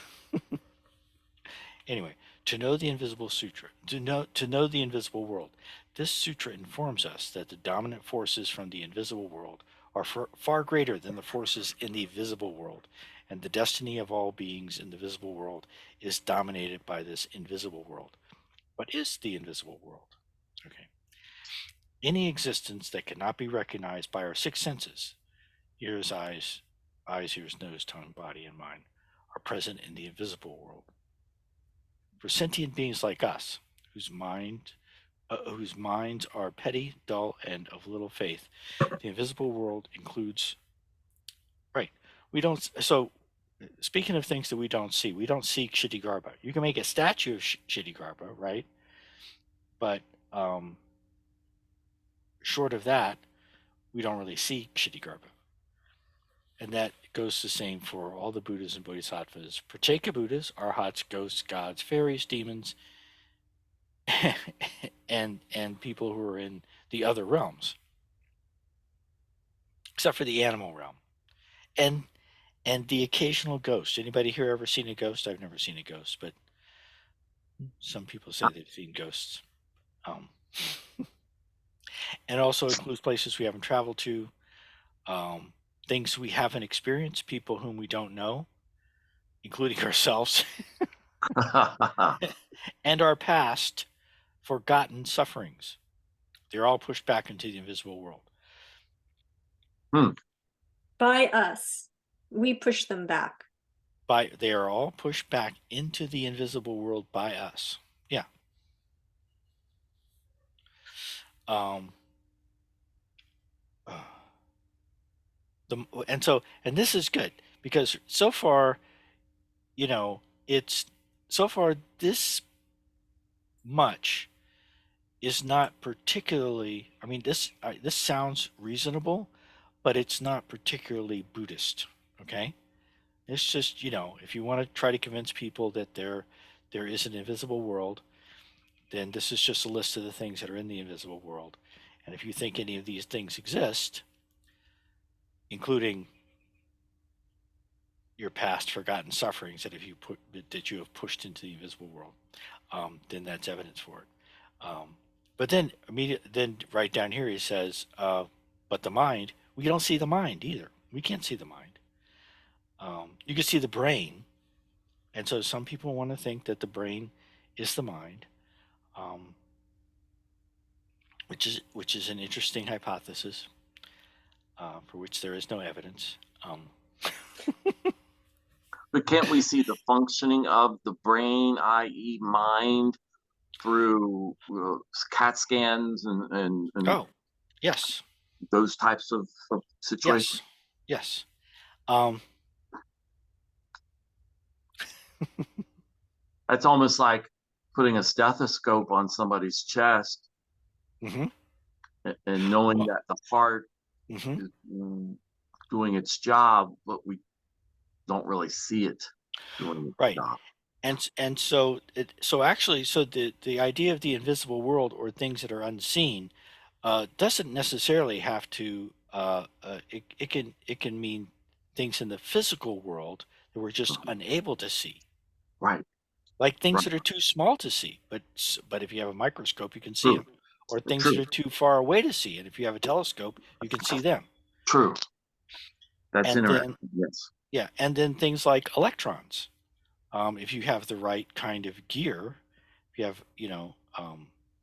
Speaker 1: Anyway, to know the invisible sutra, to know the invisible world, this sutra informs us that the dominant forces from the invisible world are far greater than the forces in the visible world, and the destiny of all beings in the visible world is dominated by this invisible world. What is the invisible world? Okay. Any existence that cannot be recognized by our six senses, ears, eyes, ears, nose, tongue, body, and mind, are present in the invisible world. For sentient beings like us, whose minds are petty, dull, and of little faith, the invisible world includes. Right. We don't. So, speaking of things that we don't see Ksitigarbha. You can make a statue of Ksitigarbha, right? But short of that, we don't really see Ksitigarbha. And that goes the same for all the Buddhas and Bodhisattvas. Pratyeka Buddhas, arhats, ghosts, gods, fairies, demons, and people who are in the other realms, except for the animal realm, and the occasional ghost. Anybody here ever seen a ghost? I've never seen a ghost, but some people say they've seen ghosts. And it also includes places we haven't traveled to, things we haven't experienced, people whom we don't know, including ourselves, and our past forgotten sufferings. They're all pushed back into the invisible world.
Speaker 3: By us. We push them back.
Speaker 1: They are all pushed back into the invisible world by us. Yeah. And this is good because so far, it's so far this much is not particularly. I mean, this sounds reasonable, but it's not particularly Buddhist. Okay, it's just if you want to try to convince people that there is an invisible world, then this is just a list of the things that are in the invisible world, and if you think any of these things exist, including your past forgotten sufferings that you have pushed into the invisible world, then that's evidence for it. But then right down here he says, but the mind, we don't see the mind either. We can't see the mind. You can see the brain, and so some people want to think that the brain is the mind, which is an interesting hypothesis for which there is no evidence.
Speaker 2: But can't we see the functioning of the brain, i.e., mind, through CAT scans and
Speaker 1: Oh, yes,
Speaker 2: those types of situations?
Speaker 1: yes.
Speaker 2: That's almost like putting a stethoscope on somebody's chest
Speaker 1: Mm-hmm.
Speaker 2: and knowing that the heart
Speaker 1: Mm-hmm.
Speaker 2: is doing its job, but we don't really see it doing its
Speaker 1: Right.
Speaker 2: job.
Speaker 1: And so the idea of the invisible world or things that are unseen doesn't necessarily have to it can mean things in the physical world that we're just unable to see,
Speaker 2: Right.
Speaker 1: like things
Speaker 2: Right.
Speaker 1: that are too small to see, but if you have a microscope you can see
Speaker 2: True.
Speaker 1: them, or things
Speaker 2: True.
Speaker 1: that are too far away to see, and if you have a telescope you can see them.
Speaker 2: True. That's
Speaker 1: And
Speaker 2: interesting.
Speaker 1: then
Speaker 2: Yes.
Speaker 1: and then things like electrons. If you have the right kind of gear, if you have,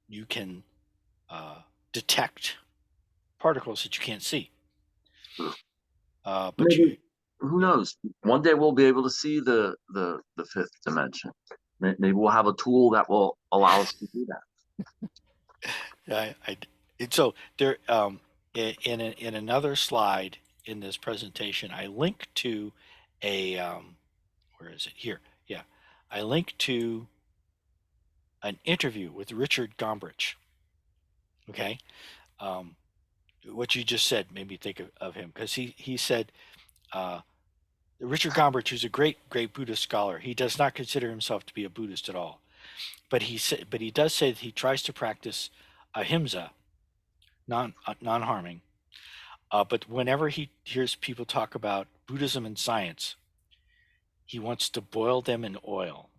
Speaker 1: you can detect particles that you can't see. But
Speaker 2: Maybe, who knows? One day we'll be able to see the fifth dimension. Maybe we'll have a tool that will allow us to do that.
Speaker 1: and so there, in another slide in this presentation, I link to a where is it here? Yeah, I link to an interview with Richard Gombrich. Okay, um, what you just said made me think of him, because he said, Richard Gombrich, who's a great Buddhist scholar, he does not consider himself to be a Buddhist at all, but he does say that he tries to practice ahimsa, non-harming. But whenever he hears people talk about Buddhism and science, he wants to boil them in oil.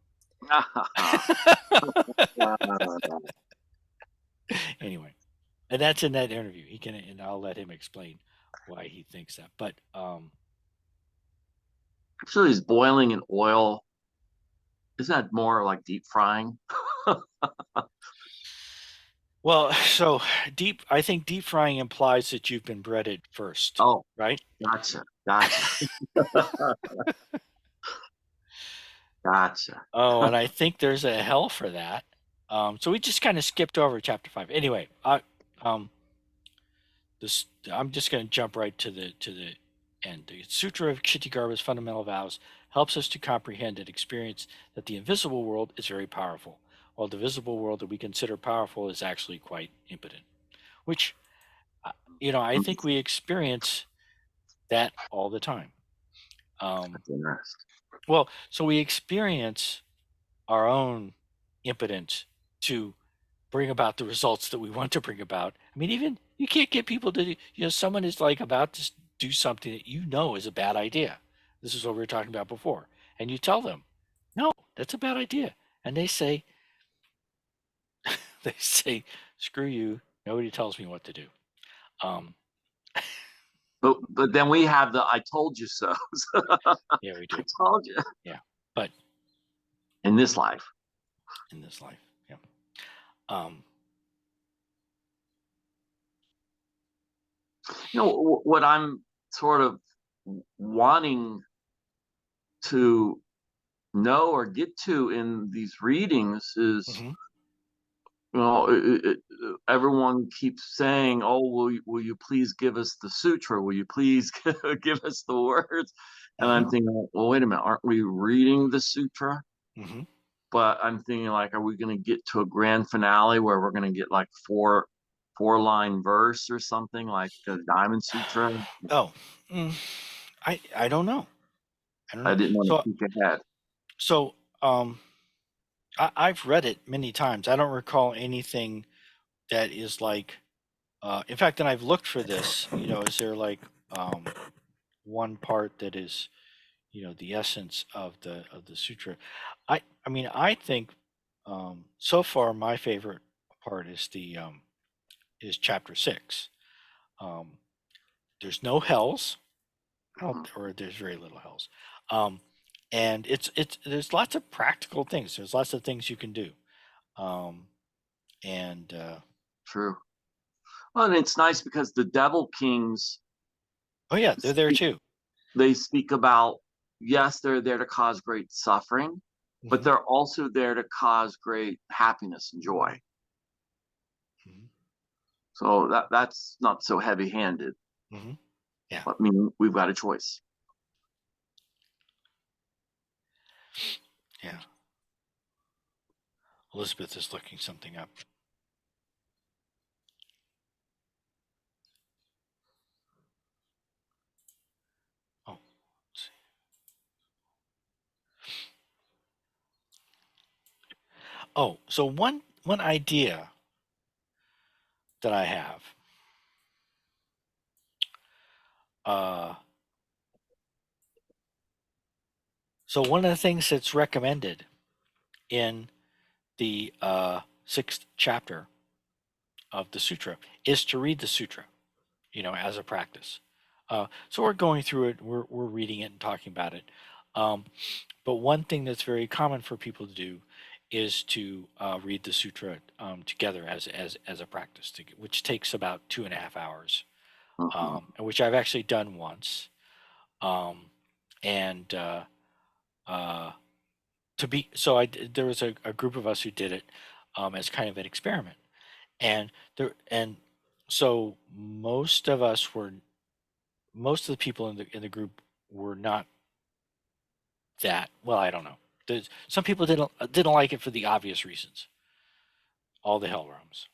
Speaker 1: Anyway, and that's in that interview. He can, and I'll let him explain why he thinks that. But
Speaker 2: actually, is boiling in oil, isn't that more like deep frying?
Speaker 1: well, so I think deep frying implies that you've been breaded first.
Speaker 2: Oh,
Speaker 1: right?
Speaker 2: Gotcha. Gotcha.
Speaker 1: Oh, and I think there's a hell for that. So we just kind of skipped over chapter 5. Anyway, this I'm just going to jump right to the end. The Sutra of Ksitigarbha's fundamental vows helps us to comprehend and experience that the invisible world is very powerful, while the visible world that we consider powerful is actually quite impotent. Which, I think we experience that all the time.
Speaker 2: That's interesting.
Speaker 1: Well, so we experience our own impotence to bring about the results that we want to bring about. I mean, even you can't get people to, someone is like about to do something that is a bad idea. This is what we were talking about before. And you tell them, no, that's a bad idea. And they say, screw you. Nobody tells me what to do.
Speaker 2: But then we have the "I told you so."
Speaker 1: Yeah, we do.
Speaker 2: I told you.
Speaker 1: Yeah, but
Speaker 2: in this life,
Speaker 1: yeah.
Speaker 2: What I'm sort of wanting to know or get to in these readings is, everyone keeps saying, "Oh, will you please give us the sutra? Will you please give us the words?" And I'm thinking, well, wait a minute, aren't we reading the sutra? But I'm thinking, like, are we going to get to a grand finale where we're going to get like four-line verse or something like the Diamond Sutra?
Speaker 1: Oh, I don't know.
Speaker 2: I didn't want to peek ahead.
Speaker 1: So, I've read it many times. I don't recall anything that is like, in fact, and I've looked for this, is there like one part that is, the essence of the sutra? I mean, I think so far my favorite part is is chapter 6. There's no hells, or there's very little hells. And there's lots of practical things. There's lots of things you can do.
Speaker 2: True. Well, and it's nice because the Devil Kings,
Speaker 1: oh yeah, they're there too.
Speaker 2: They speak about, yes, they're there to cause great suffering, but they're also there to cause great happiness and joy. So that's not so heavy-handed.
Speaker 1: Yeah.
Speaker 2: But I mean, we've got a choice.
Speaker 1: Yeah. Elizabeth is looking something up. Oh, let's see. Oh, so one idea that I have. So one of the things that's recommended in the 6th chapter of the sutra is to read the sutra, as a practice. So we're going through it, we're reading it and talking about it. But one thing that's very common for people to do is to read the sutra together as a practice, which takes about 2.5 hours, and which I've actually done once. And to be so, there was a group of us who did it as kind of an experiment, and so most of the people in the group were not that well. I don't know. Some people didn't like it for the obvious reasons. All the hell realms.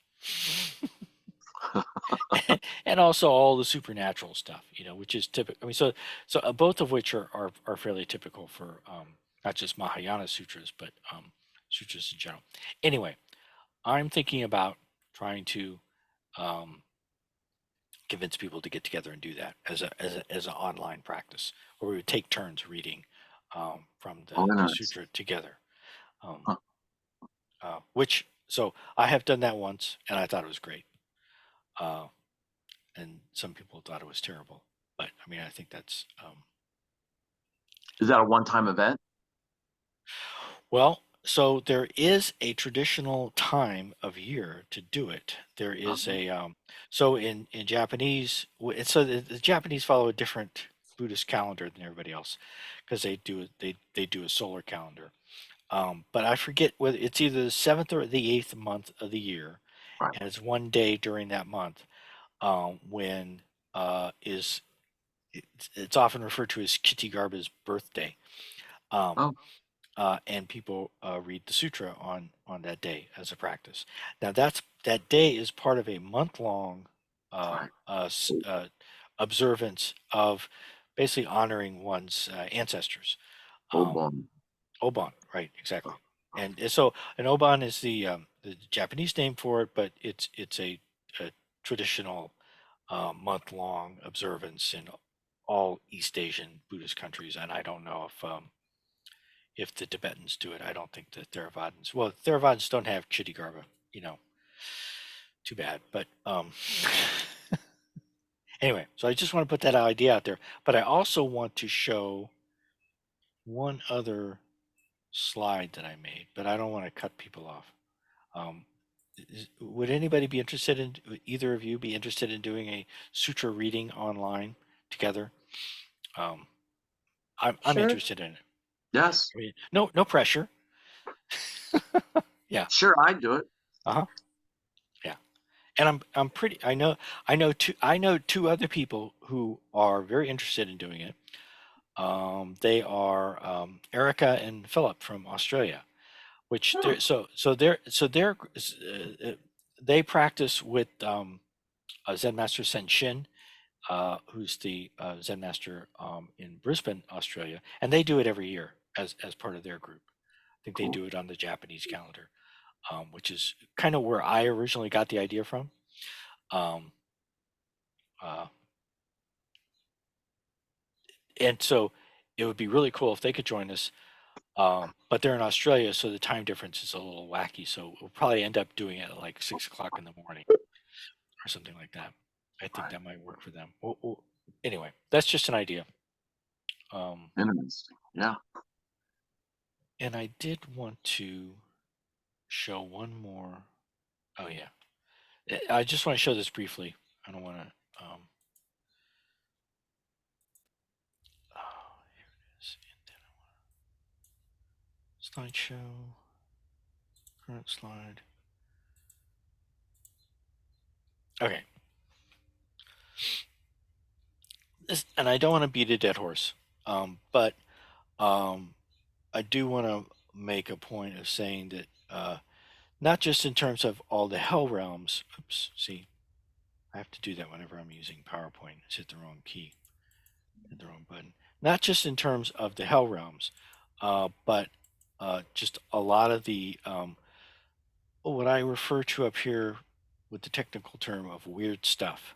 Speaker 1: And also all the supernatural stuff, which is typical. I mean, so both of which are fairly typical for not just Mahayana sutras, but sutras in general. Anyway, I'm thinking about trying to um, convince people to get together and do that as an online practice, where we would take turns reading from
Speaker 2: Oh,
Speaker 1: the
Speaker 2: nice.
Speaker 1: sutra together. Um,
Speaker 2: Huh.
Speaker 1: So I have done that once, and I thought it was great. And some people thought it was terrible, but I mean, I think that's
Speaker 2: Is that a one-time event?
Speaker 1: well. So there is a traditional time of year to do it. There is
Speaker 2: Uh-huh.
Speaker 1: a so in Japanese, so the Japanese follow a different Buddhist calendar than everybody else, because they do a solar calendar. But I forget whether it's either the 7th or the 8th month of the year,
Speaker 2: Right.
Speaker 1: and it's one day during that month when it's often referred to as Ksitigarbha's birthday. Um,
Speaker 2: Oh,
Speaker 1: and people read the sutra on that day as a practice. Now that day is part of a month-long
Speaker 2: right.
Speaker 1: observance of basically honoring one's ancestors. Um,
Speaker 2: Obon.
Speaker 1: Oban, right? Exactly. And so an oban is the Japanese name for it, but it's a traditional month-long observance in all East Asian Buddhist countries, and I don't know if the Tibetans do it. I don't think the Theravadins. Well, Theravadins don't have Ksitigarbha, too bad. But anyway, so I just want to put that idea out there. But I also want to show one other slide that I made, but I don't want to cut people off. Um, would anybody be interested in, either of you be interested in doing a sutra reading online together? Um, I'm
Speaker 3: Sure.
Speaker 1: interested in it.
Speaker 2: Yes.
Speaker 1: I mean, no pressure. Yeah.
Speaker 2: Sure, I'd do it.
Speaker 1: Uh-huh. Yeah. And I'm pretty. I know two other people who are very interested in doing it. They are Erica and Philip from Australia, which
Speaker 3: Huh.
Speaker 1: they practice with Zen Master Senshin, who's the Zen master in Brisbane, Australia, and they do it every year as part of their group. I think they
Speaker 2: Cool.
Speaker 1: do it on the Japanese calendar, which is kind of where I originally got the idea from. Um, uh, and so it would be really cool if they could join us. But they're in Australia, so the time difference is a little wacky. So we'll probably end up doing it at like 6 o'clock in the morning or something like that. I think
Speaker 2: Right.
Speaker 1: that might work for them. Anyway, that's just an idea.
Speaker 2: Interesting. Yeah.
Speaker 1: And I did want to show one more. Oh yeah, I just want to show this briefly. I don't want to. Oh, here it is. And then I want to slideshow. Current slide. Okay. And I don't want to beat a dead horse, but I do want to make a point of saying that not just in terms of all the hell realms. Oops. See, I have to do that whenever I'm using PowerPoint. It's hit the wrong key, hit the wrong button. Not just in terms of the hell realms, but just a lot of the what I refer to up here with the technical term of weird stuff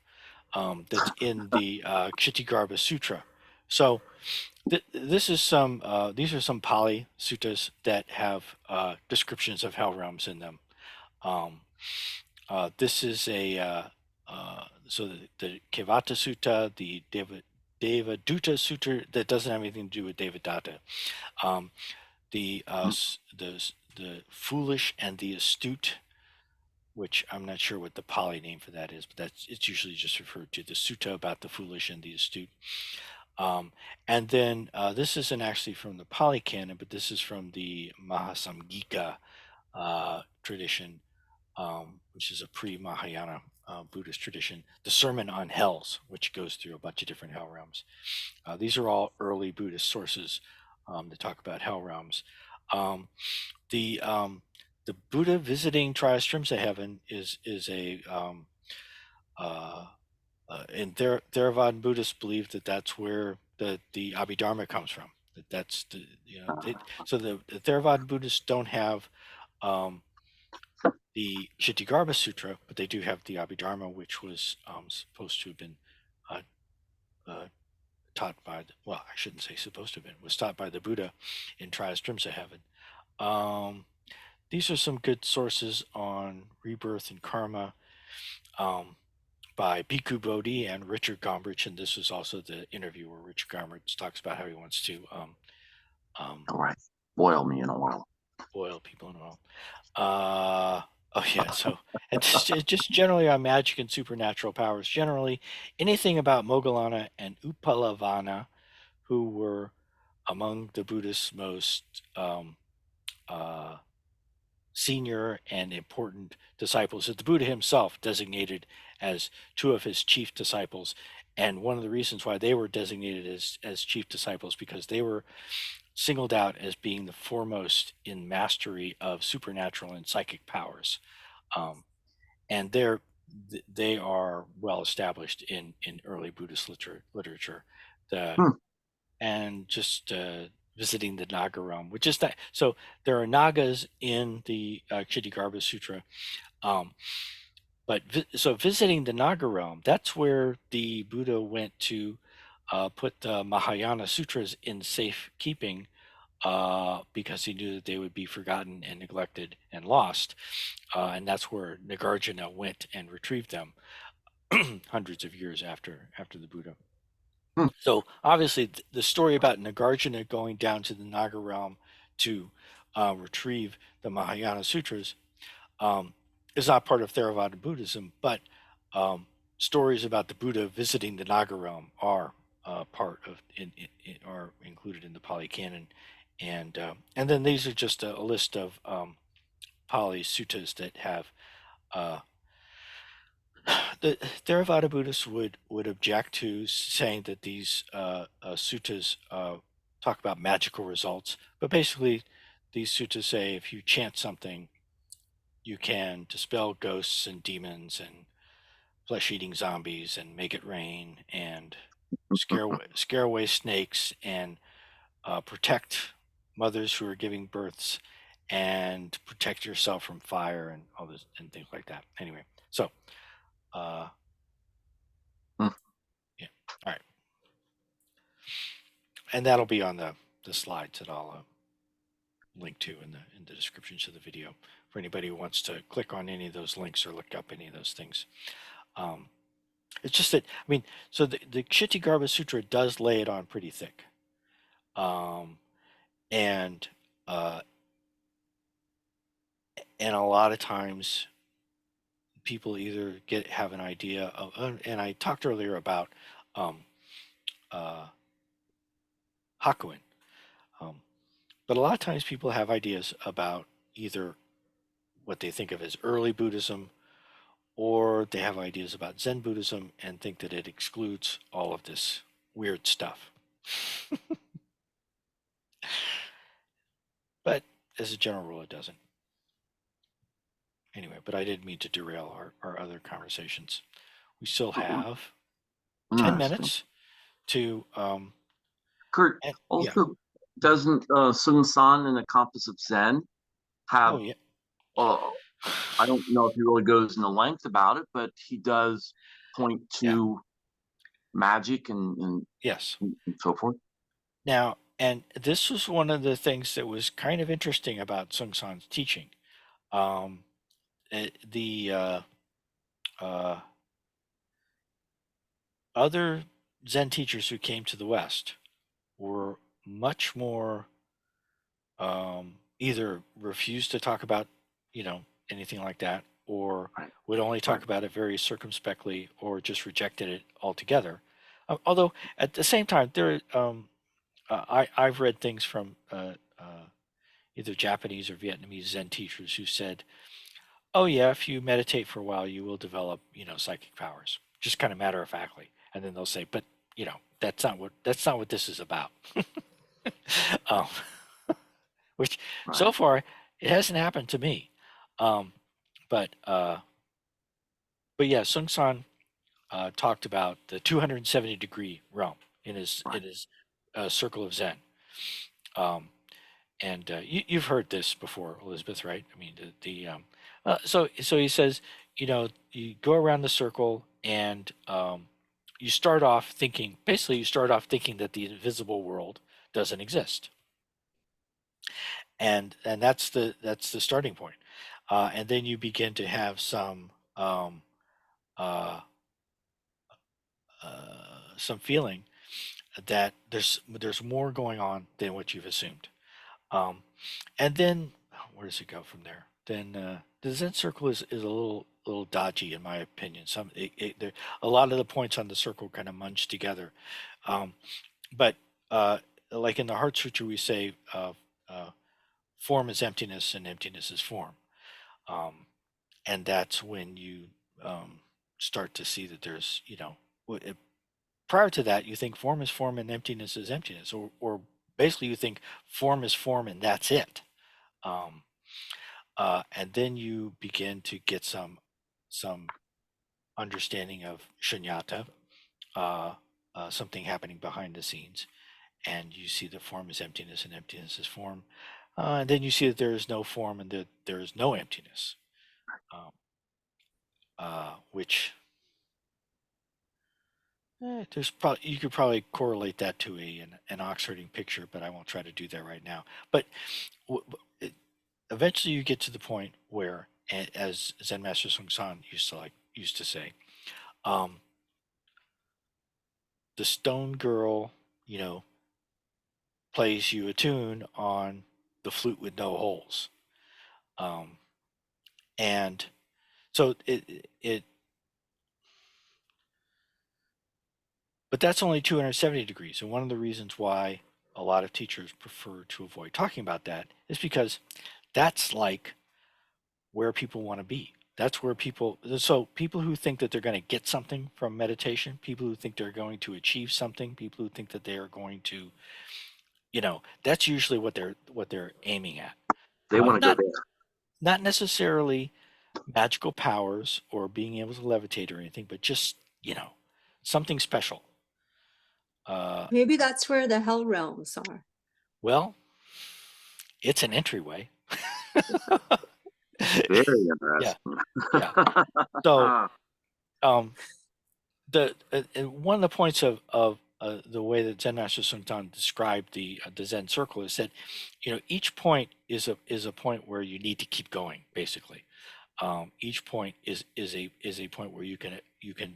Speaker 1: that's in the Ksitigarbha Sutra. So this is these are some Pali suttas that have descriptions of hell realms in them. Um, this is so the Kevata Sutta, the Devaduta Sutta that doesn't have anything to do with Devadatta. Um, the the foolish and the astute, which I'm not sure what the Pali name for that is, but it's usually just referred to the sutta about the foolish and the astute. And then this isn't actually from the Pali Canon, but this is from the Mahasamgika tradition, which is a pre-Mahayana Buddhist tradition, the Sermon on Hells, which goes through a bunch of different hell realms. These are all early Buddhist sources that talk about hell realms. The Buddha visiting Triastrimsa heaven is a and Theravada Buddhists believe that that's where the Abhidharma comes from. That's the so the Theravada Buddhists don't have the Ksitigarbha Sutra, but they do have the Abhidharma, which was supposed to have been uh, uh, taught by well, I shouldn't say supposed to have been, was taught by the Buddha in Triastrimsa heaven. These are some good sources on rebirth and karma. By Bhikkhu Bodhi and Richard Gombrich, and this is also the interview where Richard Gombrich talks about how he wants to
Speaker 2: All right. Boil me in oil.
Speaker 1: boil people in oil. Oh yeah, so and just generally on magic and supernatural powers. Generally, anything about Moggallana and Upalavana, who were among the Buddhist most senior and important disciples that the Buddha himself designated as two of his chief disciples. And one of the reasons why they were designated as chief disciples, because they were singled out as being the foremost in mastery of supernatural and psychic powers. And they are well established in early Buddhist literature. And just visiting the Naga realm, which is that. So there are Nagas in the Ksitigarbha Sutra. But so visiting the Naga realm, that's where the Buddha went to put the Mahayana Sutras in safekeeping because he knew that they would be forgotten and neglected and lost. And that's where Nagarjuna went and retrieved them hundreds of years after the Buddha. So obviously, the story about Nagarjuna going down to the Naga realm to retrieve the Mahayana Sutras is not part of Theravada Buddhism, but stories about the Buddha visiting the Naga realm are part of are included in the Pali Canon, and then these are just a list of Pali suttas that have. The Theravada Buddhists would object to saying that these suttas talk about magical results, but basically these suttas say if you chant something, you can dispel ghosts and demons and flesh-eating zombies and make it rain and scare away snakes and protect mothers who are giving births and protect yourself from fire and all this and things like that. Anyway, so. Yeah. All right. And that'll be on the slides that I'll link to in the descriptions of the video for anybody who wants to click on any of those links or look up any of those things. It's just that, I mean, so the Ksitigarbha Sutra does lay it on pretty thick. And a lot of times people either have an idea of, and I talked earlier about Hakuin. But a lot of times people have ideas about either what they think of as early Buddhism, or they have ideas about Zen Buddhism and think that it excludes all of this weird stuff. But as a general rule, it doesn't. Anyway, but I didn't mean to derail our other conversations. We still have 10 minutes to
Speaker 2: Kurt, also, doesn't Sun San in the Compass of Zen have I don't know if he really goes into length about it, but he does point to magic and
Speaker 1: yes,
Speaker 2: and so forth.
Speaker 1: Now, and this was one of the things that was kind of interesting about Sung San's teaching. The other Zen teachers who came to the West were much more either refused to talk about, anything like that, or
Speaker 2: Right.
Speaker 1: would only talk
Speaker 2: Right.
Speaker 1: about it very circumspectly, or just rejected it altogether. Although at the same time, I've read things from either Japanese or Vietnamese Zen teachers who said, "Oh yeah, if you meditate for a while, you will develop, psychic powers." Just kind of matter of factly, and then they'll say, "But that's not what this is about." um, which so
Speaker 2: Right.
Speaker 1: far it hasn't happened to me. Um, but yeah, Sung San talked about the 270-degree realm in his
Speaker 2: Right.
Speaker 1: circle of Zen. Um, and you've heard this before, Elizabeth, right? I mean, so he says, you go around the circle, and you start off thinking. Basically, you start off thinking that the invisible world doesn't exist, and that's the starting point. And then you begin to have uh, some feeling that there's more going on than what you've assumed. Um, and then where does it go from there? Then the Zen circle is a little dodgy in my opinion. A lot of the points on the circle kind of munch together. Um, but like in the Heart Sutra, we say uh, form is emptiness and emptiness is form. Um, and that's when you um, start to see that there's, prior to that, you think form is form and emptiness is emptiness, or basically you think form is form and that's it. Um, and then you begin to get some understanding of shunyata, uh, something happening behind the scenes, and you see that form is emptiness and emptiness is form. And then you see that there is no form and that there is no emptiness, um, which there's probably you could probably correlate that to an ox-herding picture, but I won't try to do that right now. But eventually, you get to the point where, as Zen Master Sung San used to say, um, the stone girl, plays you a tune on the flute with no holes, um, and so it. But that's only 270 degrees, and one of the reasons why a lot of teachers prefer to avoid talking about that is because that's like where people want to be. That's where people who think that they're going to get something from meditation, people who think they're going to achieve something, people who think that they are going to, that's usually what they're aiming at.
Speaker 2: They want to go
Speaker 1: Not
Speaker 2: there.
Speaker 1: not necessarily magical powers or being able to levitate or anything, but just, something special.
Speaker 3: Maybe that's where the hell realms are.
Speaker 1: Well, it's an entryway.
Speaker 2: Very
Speaker 1: Yeah,
Speaker 2: interesting.
Speaker 1: yeah. So, um, one of the points of the way that Zen Master Sun Tan described the Zen circle is that, each point is a point where you need to keep going. Basically, each point is a point where you can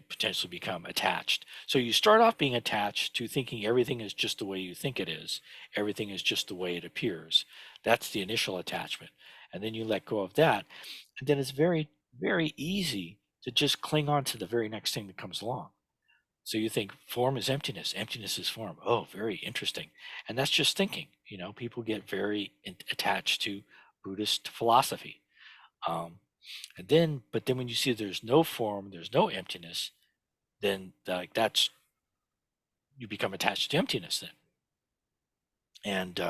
Speaker 1: potentially become attached. So you start off being attached to thinking everything is just the way you think it is. Everything is just the way it appears. That's the initial attachment, and then you let go of that, and then it's very very easy to just cling on to the very next thing that comes along. So you think form is emptiness, emptiness is form. Oh, very interesting. And that's just thinking. People get very attached to Buddhist philosophy. Um, but then when you see there's no form, there's no emptiness, then like that's you become attached to emptiness then. And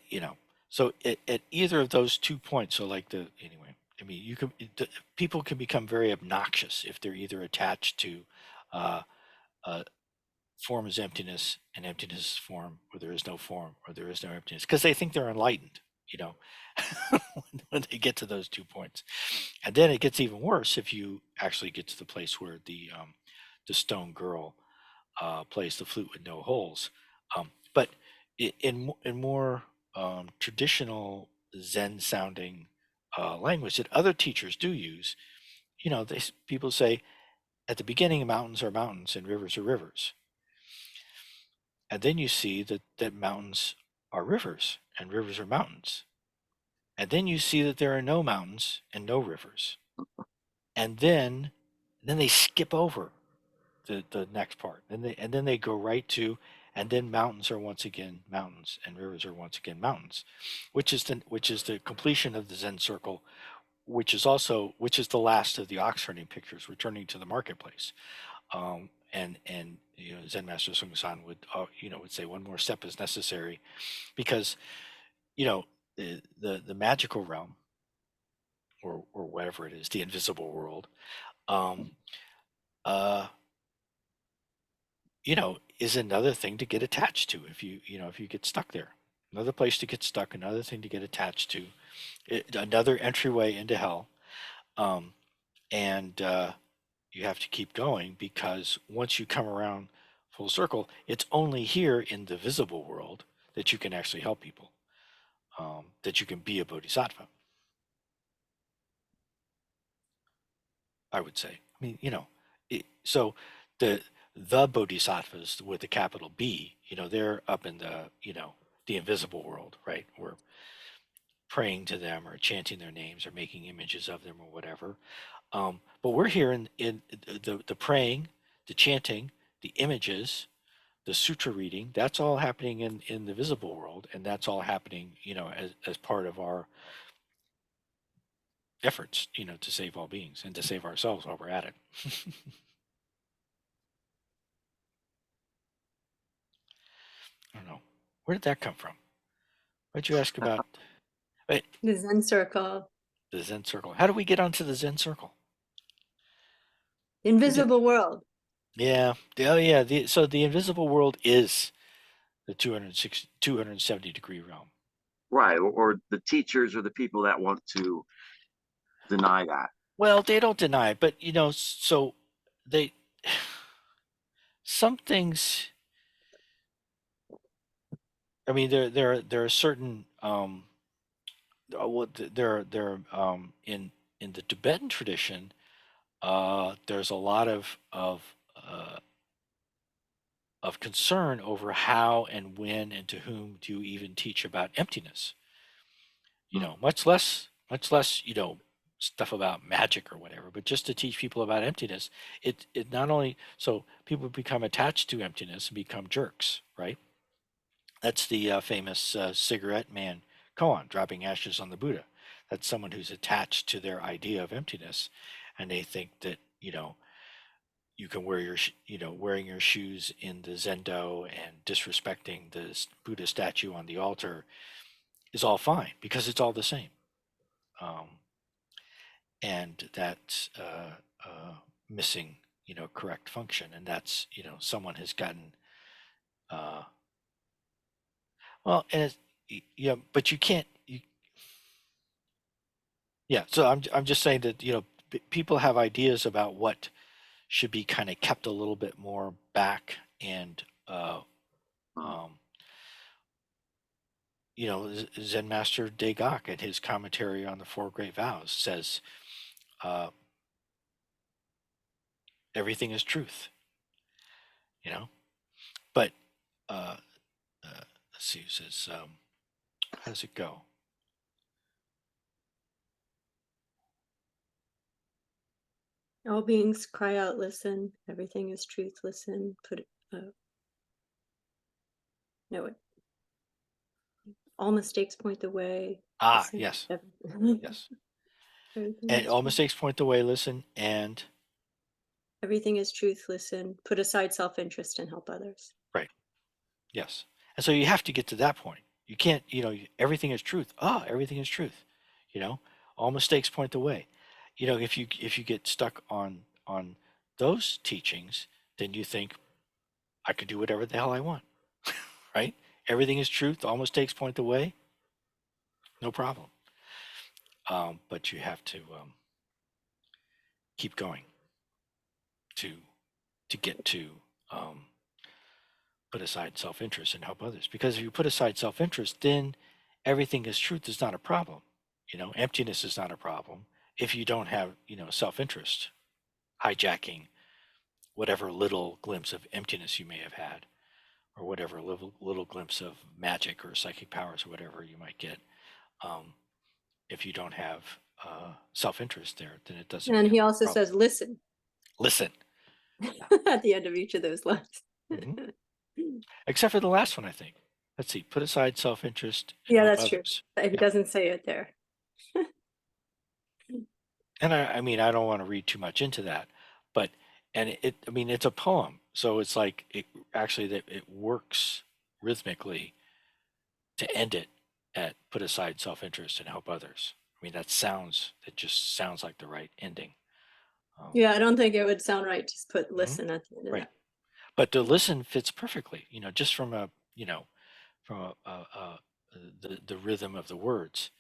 Speaker 1: you know, so at either of those 2 points, so like anyway, I mean, people can become very obnoxious if they're either attached to uh, uh, form is emptiness and emptiness is form, or there is no form or there is no emptiness, because they think they're enlightened, you know, when they get to those 2 points. And then it gets even worse if you actually get to the place where the stone girl plays the flute with no holes. But in more traditional Zen sounding language that other teachers do use, people say at the beginning, mountains are mountains and rivers are rivers. And then you see that mountains are rivers and rivers are mountains. and then you see that there are no mountains and no rivers, and then they skip over the next part, and then they go right to, and then mountains are once again mountains and rivers are once again mountains, which is the completion of the Zen circle, which is the last of the ox herding pictures, returning to the marketplace. And Zen Master Sung San would would say one more step is necessary, because the magical realm, or whatever it is, the invisible world, um, uh, is another thing to get attached to, if you get stuck there. Another place to get stuck, another thing to get attached to, another entryway into hell. And you have to keep going, because once you come around full circle, it's only here in the visible world that you can actually help people, that you can be a bodhisattva, I would say. I mean, so the bodhisattvas with the capital B, they're up in the invisible world, right? We're praying to them or chanting their names or making images of them or whatever. But we're here in the praying, the chanting, the images, the sutra reading. That's all happening in the visible world, and that's all happening, as part of our efforts, to save all beings and to save ourselves while we're at it. I don't know. Where did that come from? Why'd you ask about wait,
Speaker 3: The Zen circle,
Speaker 1: the Zen circle? How do we get onto the Zen circle?
Speaker 3: invisible world.
Speaker 1: Yeah. Oh, yeah. So the invisible world is the 270-degree realm.
Speaker 2: Right. Or the teachers or the people that want to deny that.
Speaker 1: Well, they don't deny it, but so they some things. I mean, there are certain in the Tibetan tradition. There's a lot of concern over how and when and to whom do you even teach about emptiness. Much less stuff about magic or whatever, but just to teach people about emptiness. It not only so people become attached to emptiness and become jerks, right? That's the famous cigarette man koan, dropping ashes on the Buddha. That's someone who's attached to their idea of emptiness, and they think that you can wear wearing your shoes in the zendo and disrespecting the Buddha statue on the altar is all fine because it's all the same. And that's missing, correct function, and that's someone has gotten uh, well, and yeah, but you can't. Yeah, so I'm just saying that people have ideas about what should be kind of kept a little bit more back, and um, Zen Master Degak, in his commentary on the Four Great Vows, says uh, everything is truth. But uh, let's see. It says, how does it go?
Speaker 3: All beings cry out, listen. Everything is truth, listen. No, all mistakes point the way. Listen.
Speaker 1: Yes, yes.
Speaker 3: Everything
Speaker 1: And
Speaker 3: is
Speaker 1: all
Speaker 3: truth.
Speaker 1: mistakes point the way. Listen, and
Speaker 3: Everything is truth, listen. Put aside self-interest and help others.
Speaker 1: right. Yes. And so you have to get to that point. You can't, everything is truth. Everything is truth. All mistakes point the way. If you get stuck on those teachings, then you think I could do whatever the hell I want, right? Everything is truth. All mistakes point the way. No problem. But you have to keep going to get to put aside self-interest and help others. Because if you put aside self-interest, then everything is truth is not a problem. Emptiness is not a problem if you don't have, self-interest hijacking whatever little glimpse of emptiness you may have had, or whatever little glimpse of magic or psychic powers or whatever you might get. if you don't have self-interest there, then it doesn't.
Speaker 3: And he
Speaker 1: become a
Speaker 3: also
Speaker 1: problem.
Speaker 3: says, listen,
Speaker 1: Listen.
Speaker 3: at the end of each of those lines.
Speaker 1: Mhm. Except for the last one, I think. Let's see. Put aside self-interest and
Speaker 3: Yeah,
Speaker 1: help
Speaker 3: that's true.
Speaker 1: others.
Speaker 3: He
Speaker 1: Yeah.
Speaker 3: doesn't say it there.
Speaker 1: And I mean, I don't want to read too much into that, but I mean, it's a poem, so it's like it actually that it works rhythmically to end it at put aside self-interest and help others. I mean, it just sounds like the right ending.
Speaker 3: Yeah, I don't think it would sound right to just put
Speaker 1: Mhm.
Speaker 3: listen at the end of
Speaker 1: Right.
Speaker 3: that.
Speaker 1: But the listen fits perfectly, just from from the rhythm of the words,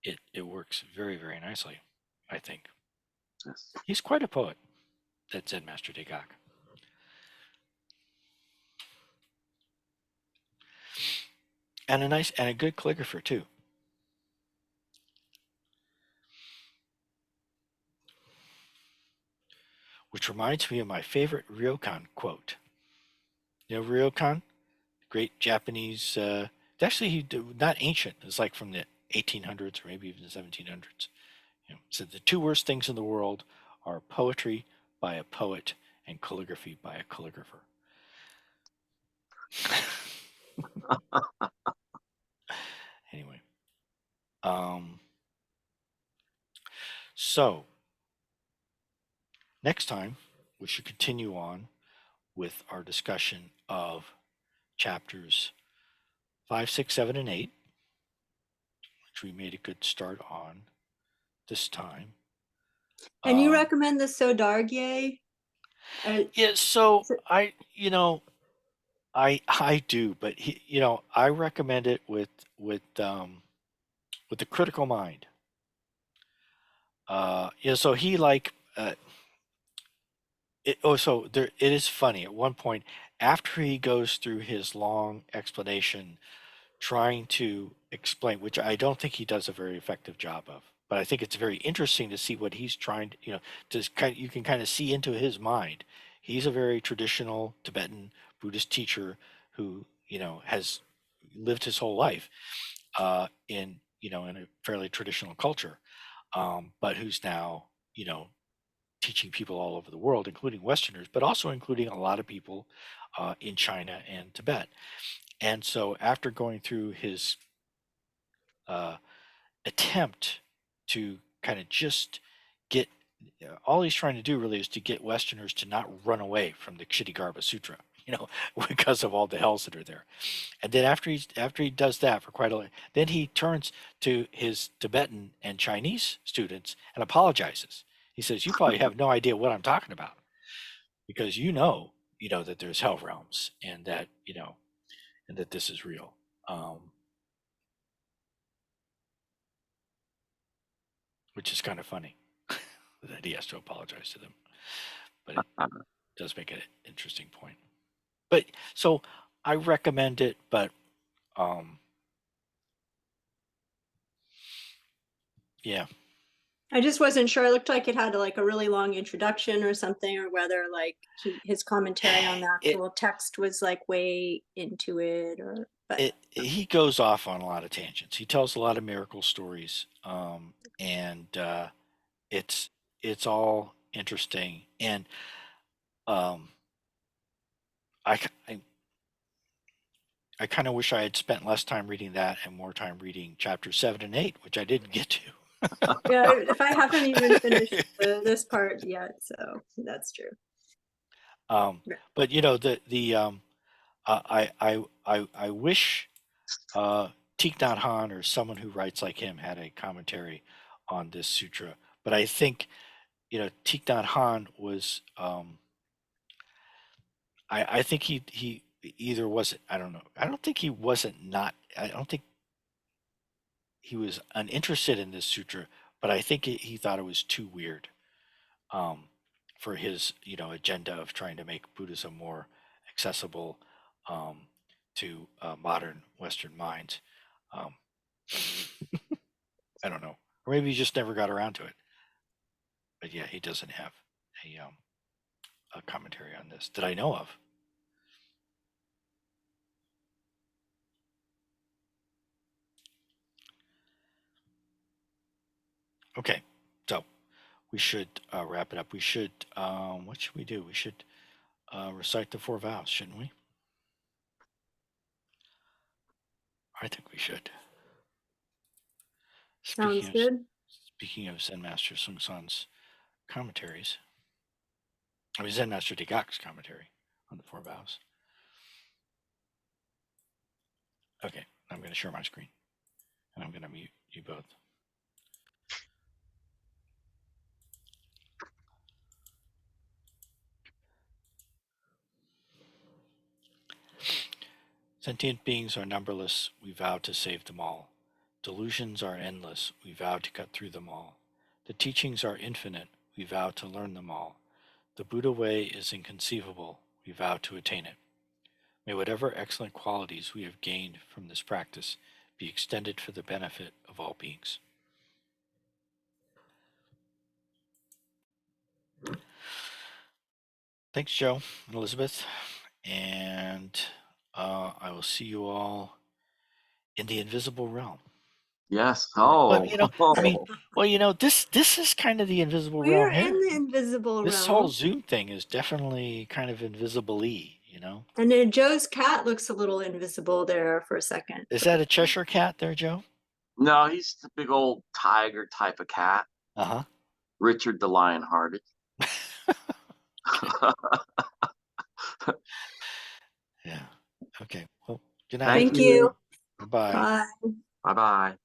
Speaker 1: it works very, very nicely, I think.
Speaker 2: Yes.
Speaker 1: He's quite a poet, that Zen Master Degak. And a good calligrapher too. Which reminds me of my favorite Ryokan quote. You know Ryokan, great Japanese. Actually, not ancient. It's like from the 1800s or maybe even the 1700s. Said the two worst things in the world are poetry by a poet and calligraphy by a calligrapher. Anyway, so next time we should continue on with our discussion of chapters 5, 6, 7, and 8, which we made a good start on this time.
Speaker 3: And you recommend the Sodargye?
Speaker 1: Yeah, so
Speaker 3: So-
Speaker 1: I do, but I recommend it with the critical mind. So he so there it is funny at one point after he goes through his long explanation trying to explain, which I don't think he does a very effective job of, but I think it's very interesting to see what he's trying to, you can kind of see into his mind. He's a very traditional Tibetan Buddhist teacher who, has lived his whole life in a fairly traditional culture, but who's now, teaching people all over the world, including Westerners, but also including a lot of people in China and Tibet. And so after going through his uh, attempt to kind of just get all he's trying to do really is to get Westerners to not run away from the Ksitigarbha Sutra, because of all the hells that are there. And then after he does that for quite a long, then he turns to his Tibetan and Chinese students and apologizes. He says, "You probably have no idea what I'm talking about because that there's hell realms and that and that this is real." Which is kind of funny that he has to apologize to them, but it does make an interesting point. But so I recommend it, but yeah,
Speaker 3: I just wasn't sure. It looked like it had like a really long introduction or something, or whether like his commentary on the
Speaker 1: it
Speaker 3: actual text was like way into it, but
Speaker 1: he goes off on a lot of tangents. He tells a lot of miracle stories, and it's all interesting. And um, I, I I kind of wish I had spent less time reading that and more time reading chapters 7 and 8, which I didn't get to.
Speaker 3: yeah, if I haven't even finished this part yet, so that's true. Yeah.
Speaker 1: But I wish Thich Nhat Hanh or someone who writes like him had a commentary on this sutra. But I think Thich Nhat Hanh was I think he either wasn't, I don't know, I don't think he wasn't not I don't think he was uninterested in this sutra, but I think he thought it was too weird um, for his agenda of trying to make Buddhism more accessible to modern Western minds. Um, I don't know, or maybe he just never got around to it. But yeah, he doesn't have a commentary on this that I know of. Okay, so we should wrap it up. We should, what should we do? We should recite the 4 vows, shouldn't we? I think we should.
Speaker 3: Sounds good.
Speaker 1: Speaking of Zen Master Sung San's commentaries, I mean Zen Master Digak's commentary on the 4 vows. Okay, I'm going to share my screen, and I'm going to mute you both. Sentient beings are numberless, we vow to save them all. Delusions are endless, we vow to cut through them all. The teachings are infinite, we vow to learn them all. The Buddha way is inconceivable, we vow to attain it. May whatever excellent qualities we have gained from this practice be extended for the benefit of all beings. Thanks, Joe and Elizabeth. And I will see you all in the invisible realm.
Speaker 2: Yes.
Speaker 1: Well,
Speaker 2: Oh.
Speaker 1: I mean, this is kind of the invisible
Speaker 3: We're
Speaker 1: realm here.
Speaker 3: in the invisible
Speaker 1: This
Speaker 3: realm.
Speaker 1: whole Zoom thing is definitely kind of invisible-y,
Speaker 3: And then Joe's cat looks a little invisible there for a second.
Speaker 1: Is that a Cheshire cat there, Joe?
Speaker 2: No, he's the big old tiger type of cat.
Speaker 1: Uh-huh.
Speaker 2: Richard the Lion-Hearted.
Speaker 1: Yeah. Okay. Well, good night.
Speaker 2: Thank
Speaker 3: Thank you.
Speaker 1: Bye-bye.
Speaker 3: Bye.
Speaker 2: Bye-bye.